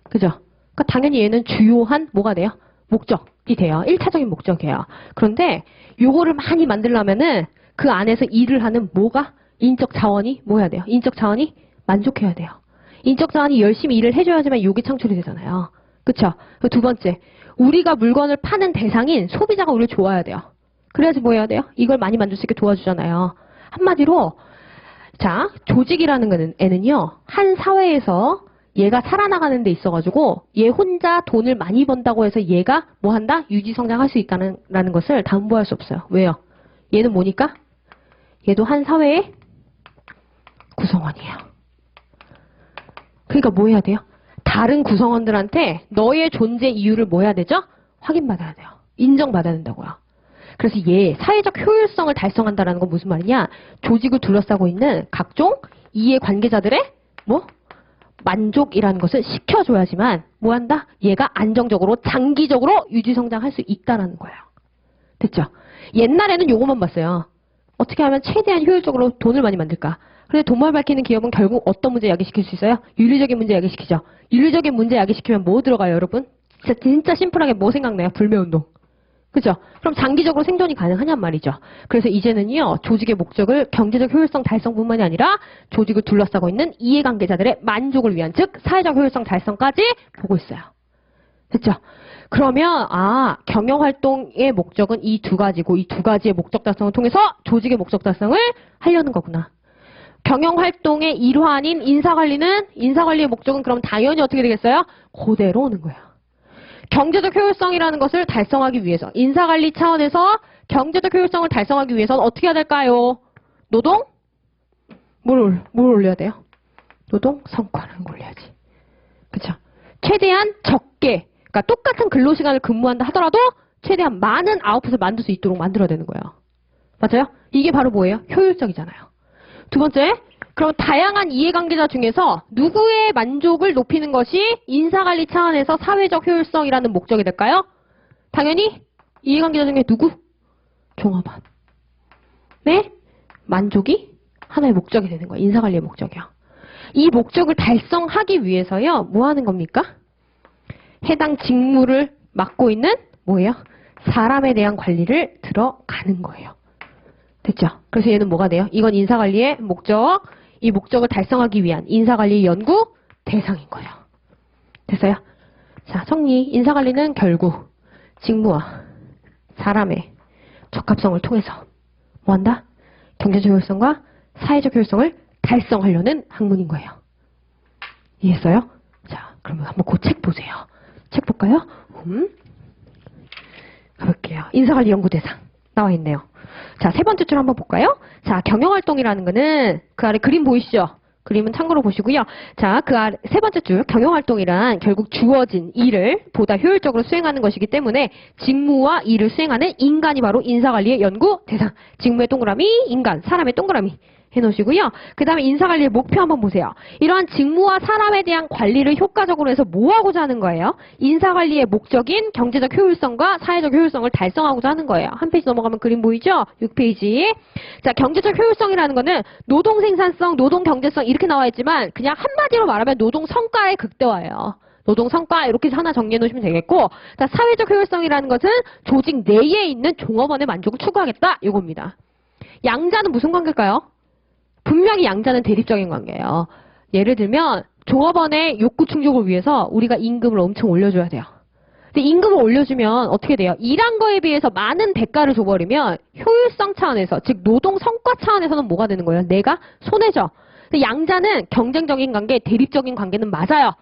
그죠? 그러니까 당연히 얘는 주요한 뭐가 돼요? 목적이 돼요. 1차적인 목적이에요. 그런데 요거를 많이 만들려면은 그 안에서 일을 하는 뭐가? 인적 자원이 뭐 해야 돼요? 인적 자원이 만족해야 돼요. 인적 자원이 열심히 일을 해줘야지만 요게 창출이 되잖아요. 그쵸? 두 번째, 우리가 물건을 파는 대상인 소비자가 우리를 좋아해야 돼요. 그래야지 뭐 해야 돼요? 이걸 많이 만들 수 있게 도와주잖아요. 한마디로 자, 조직이라는 애는요, 한 사회에서 얘가 살아나가는 데 있어가지고 얘 혼자 돈을 많이 번다고 해서 얘가 뭐 한다? 유지성장할 수 있다는 것을 담보할 수 없어요. 왜요? 얘는 뭐니까? 얘도 한 사회의 구성원이에요. 그러니까 뭐 해야 돼요? 다른 구성원들한테 너의 존재 이유를 뭐 해야 되죠? 확인받아야 돼요. 인정받아야 된다고요. 그래서 얘 사회적 효율성을 달성한다는 건 무슨 말이냐? 조직을 둘러싸고 있는 각종 이해관계자들의 뭐? 만족이라는 것을 시켜줘야지만 뭐 한다? 얘가 안정적으로 장기적으로 유지성장할 수 있다는 거예요. 됐죠? 옛날에는 요것만 봤어요. 어떻게 하면 최대한 효율적으로 돈을 많이 만들까? 그런데 돈만 밝히는 기업은 결국 어떤 문제 야기시킬 수 있어요? 윤리적인 문제 야기시키죠. 윤리적인 문제 야기시키면 뭐 들어가요, 여러분? 진짜 심플하게 뭐 생각나요? 불매운동. 그죠? 그럼 장기적으로 생존이 가능하냔 말이죠. 그래서 이제는요, 조직의 목적을 경제적 효율성 달성뿐만이 아니라 조직을 둘러싸고 있는 이해관계자들의 만족을 위한, 즉 사회적 효율성 달성까지 보고 있어요. 됐죠? 그러면 경영활동의 목적은 이 두 가지고 이 두 가지의 목적 달성을 통해서 조직의 목적 달성을 하려는 거구나. 경영활동의 일환인 인사관리의 목적은 그럼 당연히 어떻게 되겠어요? 그대로 오는 거예요. 경제적 효율성이라는 것을 달성하기 위해서 인사관리 차원에서 경제적 효율성을 달성하기 위해서는 어떻게 해야 될까요? 뭘 올려야 돼요? 노동 성과를 올려야지. 그쵸? 최대한 적게, 그러니까 똑같은 근로시간을 근무한다 하더라도 최대한 많은 아웃풋을 만들 수 있도록 만들어야 되는 거예요. 맞아요? 이게 바로 뭐예요? 효율적이잖아요. 두 번째, 그럼 다양한 이해관계자 중에서 누구의 만족을 높이는 것이 인사관리 차원에서 사회적 효율성이라는 목적이 될까요? 당연히 이해관계자 중에 누구? 종업원. 네? 만족이 하나의 목적이 되는 거예요. 인사관리의 목적이요. 이 목적을 달성하기 위해서요. 뭐 하는 겁니까? 해당 직무를 맡고 있는 뭐예요? 사람에 대한 관리를 들어가는 거예요. 됐죠? 그래서 얘는 뭐가 돼요? 이건 인사관리의 목적, 이 목적을 달성하기 위한 인사관리 연구 대상인 거예요. 됐어요? 자, 정리. 인사관리는 결국 직무와 사람의 적합성을 통해서 뭐한다? 경제적 효율성과 사회적 효율성을 달성하려는 학문인 거예요. 이해했어요? 자, 그러면 한번 그 책 보세요. 책 볼까요? 가볼게요. 인사관리 연구 대상 나와 있네요. 자, 세 번째 줄 한번 볼까요? 자, 경영활동이라는 거는 그 아래 그림 보이시죠? 그림은 참고로 보시고요. 자, 그 아래 세 번째 줄 경영활동이란 결국 주어진 일을 보다 효율적으로 수행하는 것이기 때문에 직무와 일을 수행하는 인간이 바로 인사관리의 연구 대상. 직무의 동그라미, 인간, 사람의 동그라미 해놓으시고요. 그 다음에 인사관리의 목표 한번 보세요. 이러한 직무와 사람에 대한 관리를 효과적으로 해서 뭐 하고자 하는 거예요? 인사관리의 목적인 경제적 효율성과 사회적 효율성을 달성하고자 하는 거예요. 한 페이지 넘어가면 그림 보이죠? 6페이지. 자, 경제적 효율성이라는 거는 노동 생산성, 노동 경제성 이렇게 나와 있지만 그냥 한마디로 말하면 노동 성과의 극대화예요. 노동 성과 이렇게 해서 하나 정리해 놓으시면 되겠고, 자, 사회적 효율성이라는 것은 조직 내에 있는 종업원의 만족을 추구하겠다 이겁니다. 양자는 무슨 관계일까요? 분명히 양자는 대립적인 관계예요. 예를 들면 종업원의 욕구 충족을 위해서 우리가 임금을 엄청 올려줘야 돼요. 근데 임금을 올려주면 어떻게 돼요? 일한 거에 비해서 많은 대가를 줘버리면 효율성 차원에서, 즉 노동 성과 차원에서는 뭐가 되는 거예요? 내가 손해죠. 근데 양자는 경쟁적인 관계, 대립적인 관계는 맞아요.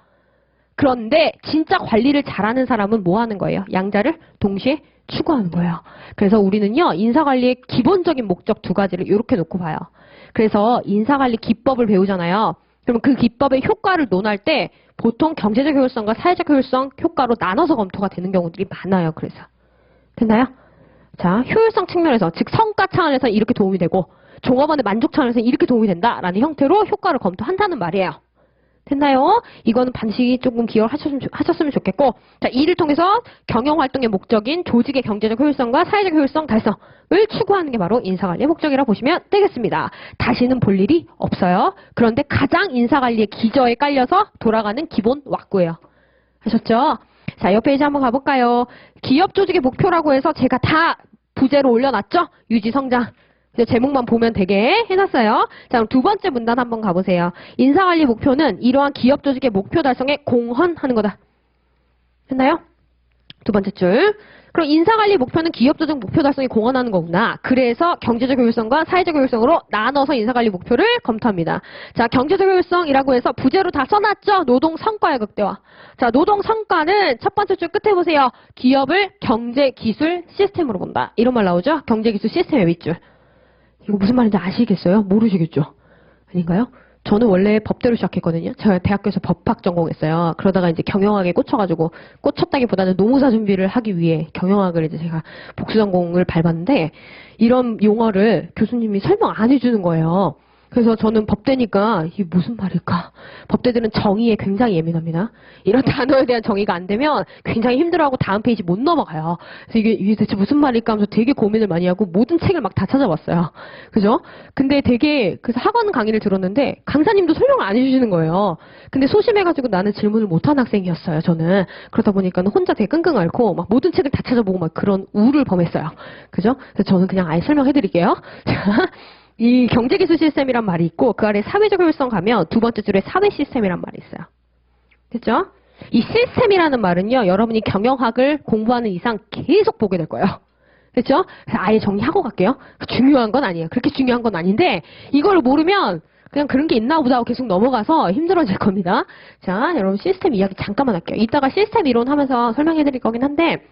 그런데 진짜 관리를 잘하는 사람은 뭐 하는 거예요? 양자를 동시에 추구하는 거예요. 그래서 우리는요, 인사관리의 기본적인 목적 두 가지를 이렇게 놓고 봐요. 그래서 인사관리 기법을 배우잖아요. 그러면 그 기법의 효과를 논할 때 보통 경제적 효율성과 사회적 효율성 효과로 나눠서 검토가 되는 경우들이 많아요. 그래서 됐나요? 자, 효율성 측면에서, 즉 성과 차원에서 이렇게 도움이 되고 종업원의 만족 차원에서 이렇게 도움이 된다라는 형태로 효과를 검토한다는 말이에요. 됐나요? 이거는 반드시 조금 기억하셨으면 좋겠고, 자, 이를 통해서 경영활동의 목적인 조직의 경제적 효율성과 사회적 효율성 달성을 추구하는 게 바로 인사관리의 목적이라고 보시면 되겠습니다. 다시는 볼 일이 없어요. 그런데 가장 인사관리의 기저에 깔려서 돌아가는 기본 왁구예요. 하셨죠? 자, 옆 페이지 한번 가볼까요? 기업 조직의 목표라고 해서 제가 다 부제로 올려놨죠? 유지 성장. 제목만 보면 되게 해놨어요. 자, 그럼 두 번째 문단 한번 가보세요. 인사관리 목표는 이러한 기업 조직의 목표 달성에 공헌하는 거다. 했나요? 두 번째 줄. 그럼 인사관리 목표는 기업 조직 목표 달성에 공헌하는 거구나. 그래서 경제적 효율성과 사회적 효율성으로 나눠서 인사관리 목표를 검토합니다. 자, 경제적 효율성이라고 해서 부제로 다 써놨죠? 노동 성과의 극대화. 자, 노동 성과는 첫 번째 줄 끝에 보세요. 기업을 경제, 기술, 시스템으로 본다. 이런 말 나오죠? 경제, 기술, 시스템의 윗줄. 이거 무슨 말인지 아시겠어요? 모르시겠죠? 아닌가요? 저는 원래 법대로 시작했거든요. 제가 대학교에서 법학 전공했어요. 그러다가 이제 경영학에 꽂혔다기보다는 노무사 준비를 하기 위해 경영학을 이제 제가 복수 전공을 밟았는데, 이런 용어를 교수님이 설명 안 해주는 거예요. 그래서 저는 법대니까 이게 무슨 말일까? 법대들은 정의에 굉장히 예민합니다. 이런 단어에 대한 정의가 안 되면 굉장히 힘들어하고 다음 페이지 못 넘어가요. 그래서 이게 대체 무슨 말일까 하면서 되게 고민을 많이 하고 모든 책을 막 다 찾아봤어요. 그죠? 근데 되게, 그래서 학원 강의를 들었는데 강사님도 설명을 안 해주시는 거예요. 근데 소심해가지고 나는 질문을 못한 학생이었어요, 저는. 그러다 보니까 혼자 되게 끙끙 앓고 막 모든 책을 다 찾아보고 막 그런 우를 범했어요. 그죠? 그래서 저는 그냥 아예 설명해드릴게요. 이 경제기술 시스템이란 말이 있고 그 아래 사회적 효율성 가면 두 번째 줄에 사회 시스템이란 말이 있어요. 됐죠? 이 시스템이라는 말은요, 여러분이 경영학을 공부하는 이상 계속 보게 될 거예요. 됐죠? 그래서 아예 정리하고 갈게요. 중요한 건 아니에요. 그렇게 중요한 건 아닌데 이걸 모르면 그냥 그런 게 있나 보다 하고 계속 넘어가서 힘들어질 겁니다. 자, 여러분 시스템 이야기 잠깐만 할게요. 이따가 시스템 이론 하면서 설명해 드릴 거긴 한데,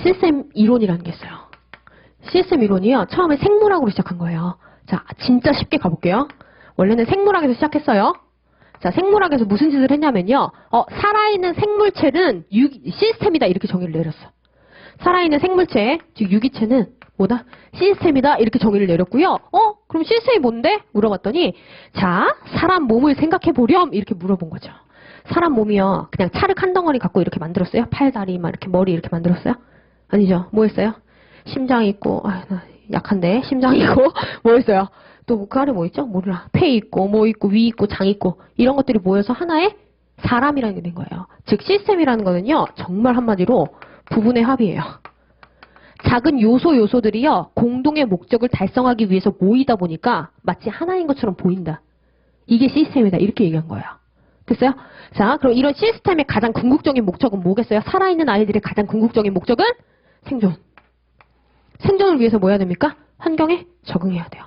시스템 이론이라는 게 있어요. 시스템 이론이요, 처음에 생물학으로 시작한 거예요. 자, 진짜 쉽게 가볼게요. 원래는 생물학에서 시작했어요. 자, 생물학에서 무슨 짓을 했냐면요. 살아있는 생물체는 시스템이다 이렇게 정의를 내렸어. 살아있는 생물체, 즉 유기체는 뭐다? 시스템이다 이렇게 정의를 내렸고요. 그럼 시스템이 뭔데? 물어봤더니 자, 사람 몸을 생각해보렴 이렇게 물어본 거죠. 사람 몸이요. 그냥 찰흙 한 덩어리 갖고 이렇게 만들었어요? 팔, 다리, 막 이렇게 머리 이렇게 만들었어요? 아니죠. 뭐 했어요? 심장이 있고, 나 약한데, 심장이 있고, 뭐 했어요? 또 그 아래 뭐 있죠? 몰라. 폐 있고, 뭐 있고, 위 있고, 장 있고, 이런 것들이 모여서 하나의 사람이라는 게 된 거예요. 즉, 시스템이라는 거는요, 정말 한마디로 부분의 합이에요. 작은 요소들이요, 공동의 목적을 달성하기 위해서 모이다 보니까 마치 하나인 것처럼 보인다. 이게 시스템이다. 이렇게 얘기한 거예요. 됐어요? 자, 그럼 이런 시스템의 가장 궁극적인 목적은 뭐겠어요? 살아있는 아이들의 가장 궁극적인 목적은 생존. 생존을 위해서 뭐 해야 됩니까? 환경에 적응해야 돼요.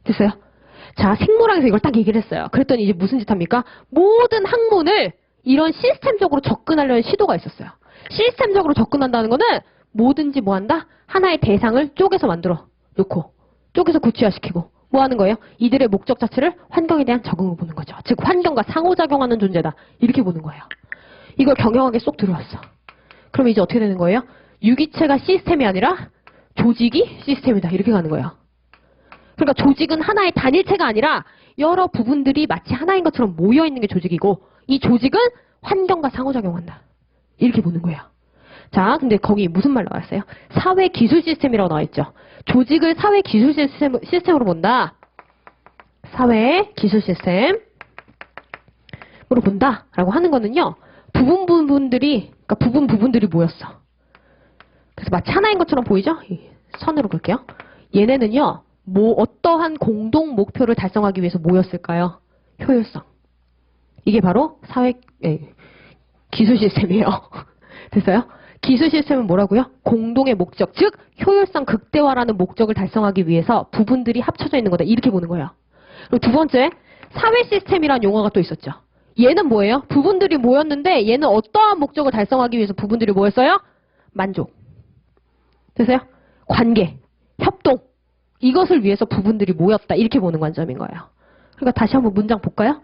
됐어요? 자, 생물학에서 이걸 딱 얘기를 했어요. 그랬더니 이제 무슨 짓 합니까? 모든 학문을 이런 시스템적으로 접근하려는 시도가 있었어요. 시스템적으로 접근한다는 거는 뭐든지 뭐 한다? 하나의 대상을 쪼개서 만들어 놓고, 쪼개서 구체화시키고, 뭐 하는 거예요? 이들의 목적 자체를 환경에 대한 적응을 보는 거죠. 즉, 환경과 상호작용하는 존재다. 이렇게 보는 거예요. 이걸 경영학에 쏙 들어왔어. 그럼 이제 어떻게 되는 거예요? 유기체가 시스템이 아니라 조직이 시스템이다. 이렇게 가는 거예요. 그러니까 조직은 하나의 단일체가 아니라 여러 부분들이 마치 하나인 것처럼 모여있는 게 조직이고 이 조직은 환경과 상호작용한다. 이렇게 보는 거예요. 자, 근데 거기 무슨 말 나왔어요? 사회 기술 시스템이라고 나와 있죠. 조직을 사회 기술 시스템으로 본다. 사회 기술 시스템으로 본다라고 하는 거는요. 부분들이 모였어. 그래서 마치 하나인 것처럼 보이죠? 선으로 볼게요. 얘네는요. 어떠한 공동 목표를 달성하기 위해서 모였을까요? 효율성. 이게 바로 기술 시스템이에요. 됐어요? 기술 시스템은 뭐라고요? 공동의 목적, 즉 효율성 극대화라는 목적을 달성하기 위해서 부분들이 합쳐져 있는 거다. 이렇게 보는 거예요. 그리고 두 번째, 사회 시스템이라는 용어가 또 있었죠. 얘는 뭐예요? 부분들이 모였는데 얘는 어떠한 목적을 달성하기 위해서 부분들이 모였어요? 만족. 됐어요? 관계, 협동. 이것을 위해서 부분들이 모였다. 이렇게 보는 관점인 거예요. 그러니까 다시 한번 문장 볼까요?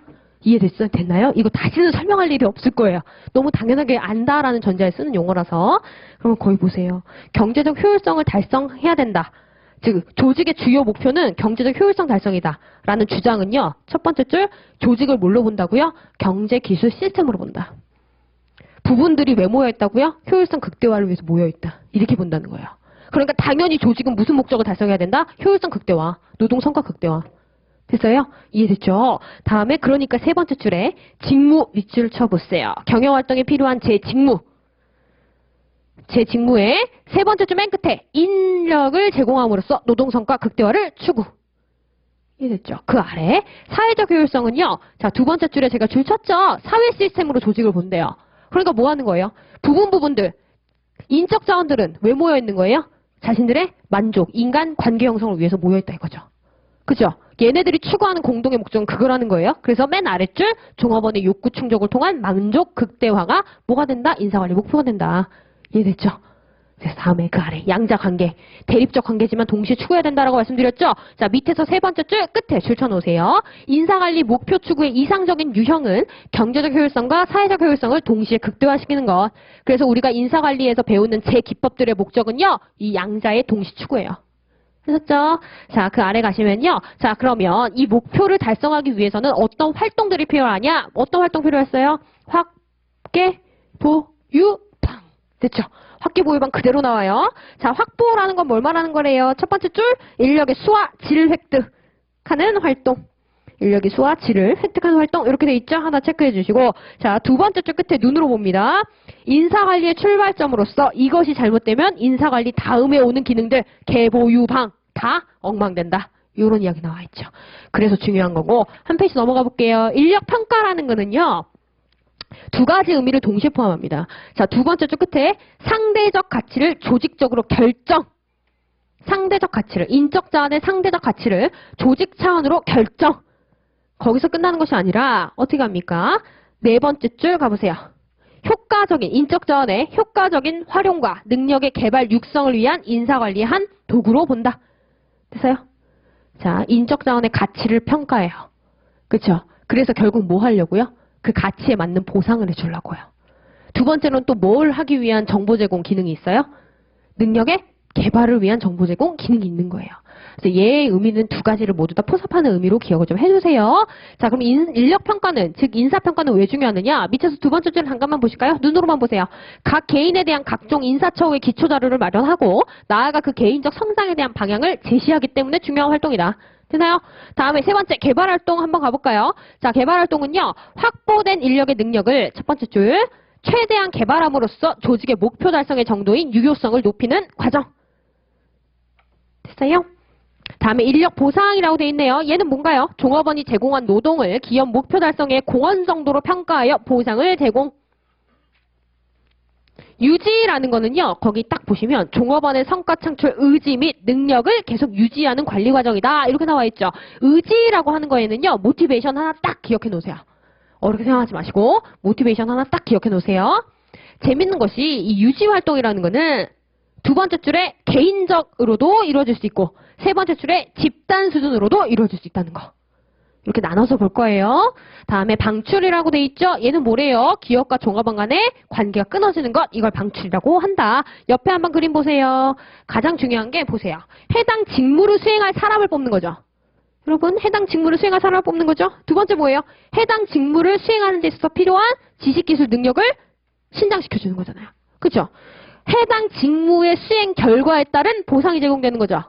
됐나요? 이거 다시는 설명할 일이 없을 거예요. 너무 당연하게 안다라는 전제에 쓰는 용어라서. 그러면 거기 보세요. 경제적 효율성을 달성해야 된다. 즉 조직의 주요 목표는 경제적 효율성 달성이다. 라는 주장은요. 첫 번째 줄 조직을 뭘로 본다고요? 경제, 기술, 시스템으로 본다. 부분들이 왜 모여있다고요? 효율성 극대화를 위해서 모여있다. 이렇게 본다는 거예요. 그러니까 당연히 조직은 무슨 목적을 달성해야 된다? 효율성 극대화, 노동 성과 극대화. 됐어요? 이해됐죠? 다음에 그러니까 세 번째 줄에 직무 밑줄을 쳐보세요. 경영활동에 필요한 제 직무의 세 번째 줄 맨 끝에 인력을 제공함으로써 노동 성과 극대화를 추구. 이해됐죠? 그 아래 사회적 효율성은요. 자, 두 번째 줄에 제가 줄 쳤죠? 사회 시스템으로 조직을 본대요. 그러니까 뭐 하는 거예요? 부분들, 인적 자원들은 왜 모여 있는 거예요? 자신들의 만족, 인간 관계 형성을 위해서 모여있다 이거죠. 그죠? 얘네들이 추구하는 공동의 목적은 그거라는 거예요. 그래서 맨 아랫줄 종합원의 욕구 충족을 통한 만족 극대화가 뭐가 된다? 인사관리 목표가 된다. 이해됐죠? 그래서 다음에 그 아래 양자관계, 대립적 관계지만 동시에 추구해야 된다라고 말씀드렸죠? 자, 밑에서 세 번째 줄 끝에 줄 쳐놓으세요. 인사관리 목표 추구의 이상적인 유형은 경제적 효율성과 사회적 효율성을 동시에 극대화시키는 것. 그래서 우리가 인사관리에서 배우는 제 기법들의 목적은요. 이 양자의 동시 추구예요. 하셨죠? 자, 그 아래 가시면요. 자, 그러면 이 목표를 달성하기 위해서는 어떤 활동들이 필요하냐? 어떤 활동 필요했어요? 확계, 보유, 방. 됐죠? 확기보유방 그대로 나와요. 자, 확보라는 건 뭘 말하는 거래요? 첫 번째 줄, 인력의 수와 질을 획득하는 활동. 인력의 수와 질을 획득하는 활동. 이렇게 돼 있죠? 하나 체크해 주시고. 자, 두 번째 줄 끝에 눈으로 봅니다. 인사관리의 출발점으로서 이것이 잘못되면 인사관리 다음에 오는 기능들, 개보유방 다 엉망된다. 이런 이야기 나와 있죠. 그래서 중요한 거고. 한 페이지 넘어가 볼게요. 인력평가라는 거는요. 두 가지 의미를 동시에 포함합니다. 자, 두 번째 줄 끝에 상대적 가치를 조직적으로 결정. 상대적 가치를, 인적 자원의 상대적 가치를 조직 차원으로 결정. 거기서 끝나는 것이 아니라 어떻게 합니까? 네 번째 줄 가보세요. 효과적인, 인적 자원의 효과적인 활용과 능력의 개발 육성을 위한 인사관리의 한 도구로 본다. 됐어요? 자, 인적 자원의 가치를 평가해요. 그렇죠? 그래서 결국 뭐 하려고요? 그 가치에 맞는 보상을 해주려고요. 두 번째로는 또 뭘 하기 위한 정보 제공 기능이 있어요? 능력의 개발을 위한 정보 제공 기능이 있는 거예요. 그래서 얘의 의미는 두 가지를 모두 다 포섭하는 의미로 기억을 좀 해주세요. 자, 그럼 인력평가는, 즉 인사평가는 왜 중요하느냐? 밑에서 두 번째 줄을 잠깐만 보실까요? 눈으로만 보세요. 각 개인에 대한 각종 인사처우의 기초자료를 마련하고 나아가 그 개인적 성장에 대한 방향을 제시하기 때문에 중요한 활동이다. 되나요? 다음에 세 번째 개발활동 한번 가볼까요? 자, 개발활동은요. 확보된 인력의 능력을 첫 번째 줄 최대한 개발함으로써 조직의 목표 달성의 정도인 유효성을 높이는 과정. 됐어요? 다음에 인력 보상이라고 되어 있네요. 얘는 뭔가요? 종업원이 제공한 노동을 기업 목표 달성의 공헌 정도로 평가하여 보상을 제공. 유지라는 거는요. 거기 딱 보시면 종업원의 성과 창출 의지 및 능력을 계속 유지하는 관리 과정이다. 이렇게 나와 있죠. 의지라고 하는 거에는요. 모티베이션 하나 딱 기억해 놓으세요. 어렵게 생각하지 마시고 모티베이션 하나 딱 기억해 놓으세요. 재밌는 것이 이 유지 활동이라는 거는 두 번째 줄에 개인적으로도 이루어질 수 있고 세 번째 줄에 집단 수준으로도 이루어질 수 있다는 거. 이렇게 나눠서 볼 거예요. 다음에 방출이라고 돼 있죠. 얘는 뭐래요? 기업과 종업원 간의 관계가 끊어지는 것. 이걸 방출이라고 한다. 옆에 한번 그림 보세요. 가장 중요한 게 보세요. 해당 직무를 수행할 사람을 뽑는 거죠. 여러분, 해당 직무를 수행할 사람을 뽑는 거죠. 두 번째 뭐예요? 해당 직무를 수행하는 데 있어서 필요한 지식, 기술, 능력을 신장시켜주는 거잖아요. 그렇죠? 해당 직무의 수행 결과에 따른 보상이 제공되는 거죠.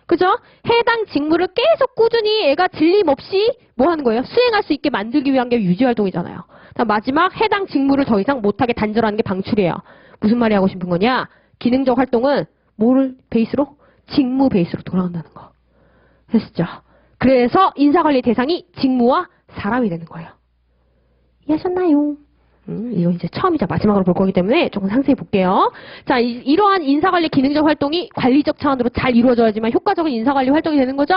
그죠? 해당 직무를 계속 꾸준히 애가 질림없이 뭐 하는 거예요? 수행할 수 있게 만들기 위한 게 유지활동이잖아요. 마지막 해당 직무를 더 이상 못하게 단절하는 게 방출이에요. 무슨 말이 하고 싶은 거냐? 기능적 활동은 뭐를 베이스로? 직무 베이스로 돌아간다는 거. 됐죠? 그래서 인사관리 대상이 직무와 사람이 되는 거예요. 이해하셨나요? 이거 이제 처음이자 마지막으로 볼 거기 때문에 조금 상세히 볼게요. 자, 이러한 인사관리 기능적 활동이 관리적 차원으로 잘 이루어져야지만 효과적인 인사관리 활동이 되는 거죠?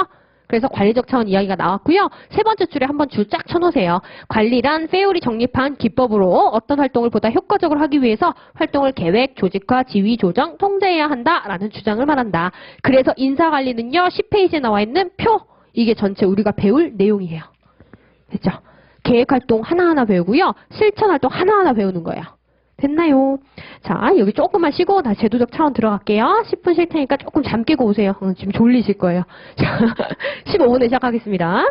그래서 관리적 차원 이야기가 나왔고요. 세 번째 줄에 한번 줄 쫙 쳐놓으세요. 관리란 페올이 정립한 기법으로 어떤 활동을 보다 효과적으로 하기 위해서 활동을 계획, 조직화, 지휘, 조정, 통제해야 한다라는 주장을 말한다. 그래서 인사관리는요. 10페이지에 나와 있는 표, 이게 전체 우리가 배울 내용이에요. 됐죠? 계획활동 하나하나 배우고요. 실천활동 하나하나 배우는 거예요. 됐나요? 자, 여기 조금만 쉬고 다시 제도적 차원 들어갈게요. 10분 쉴 테니까 조금 잠 깨고 오세요. 지금 졸리실 거예요. 자, 15분에 시작하겠습니다.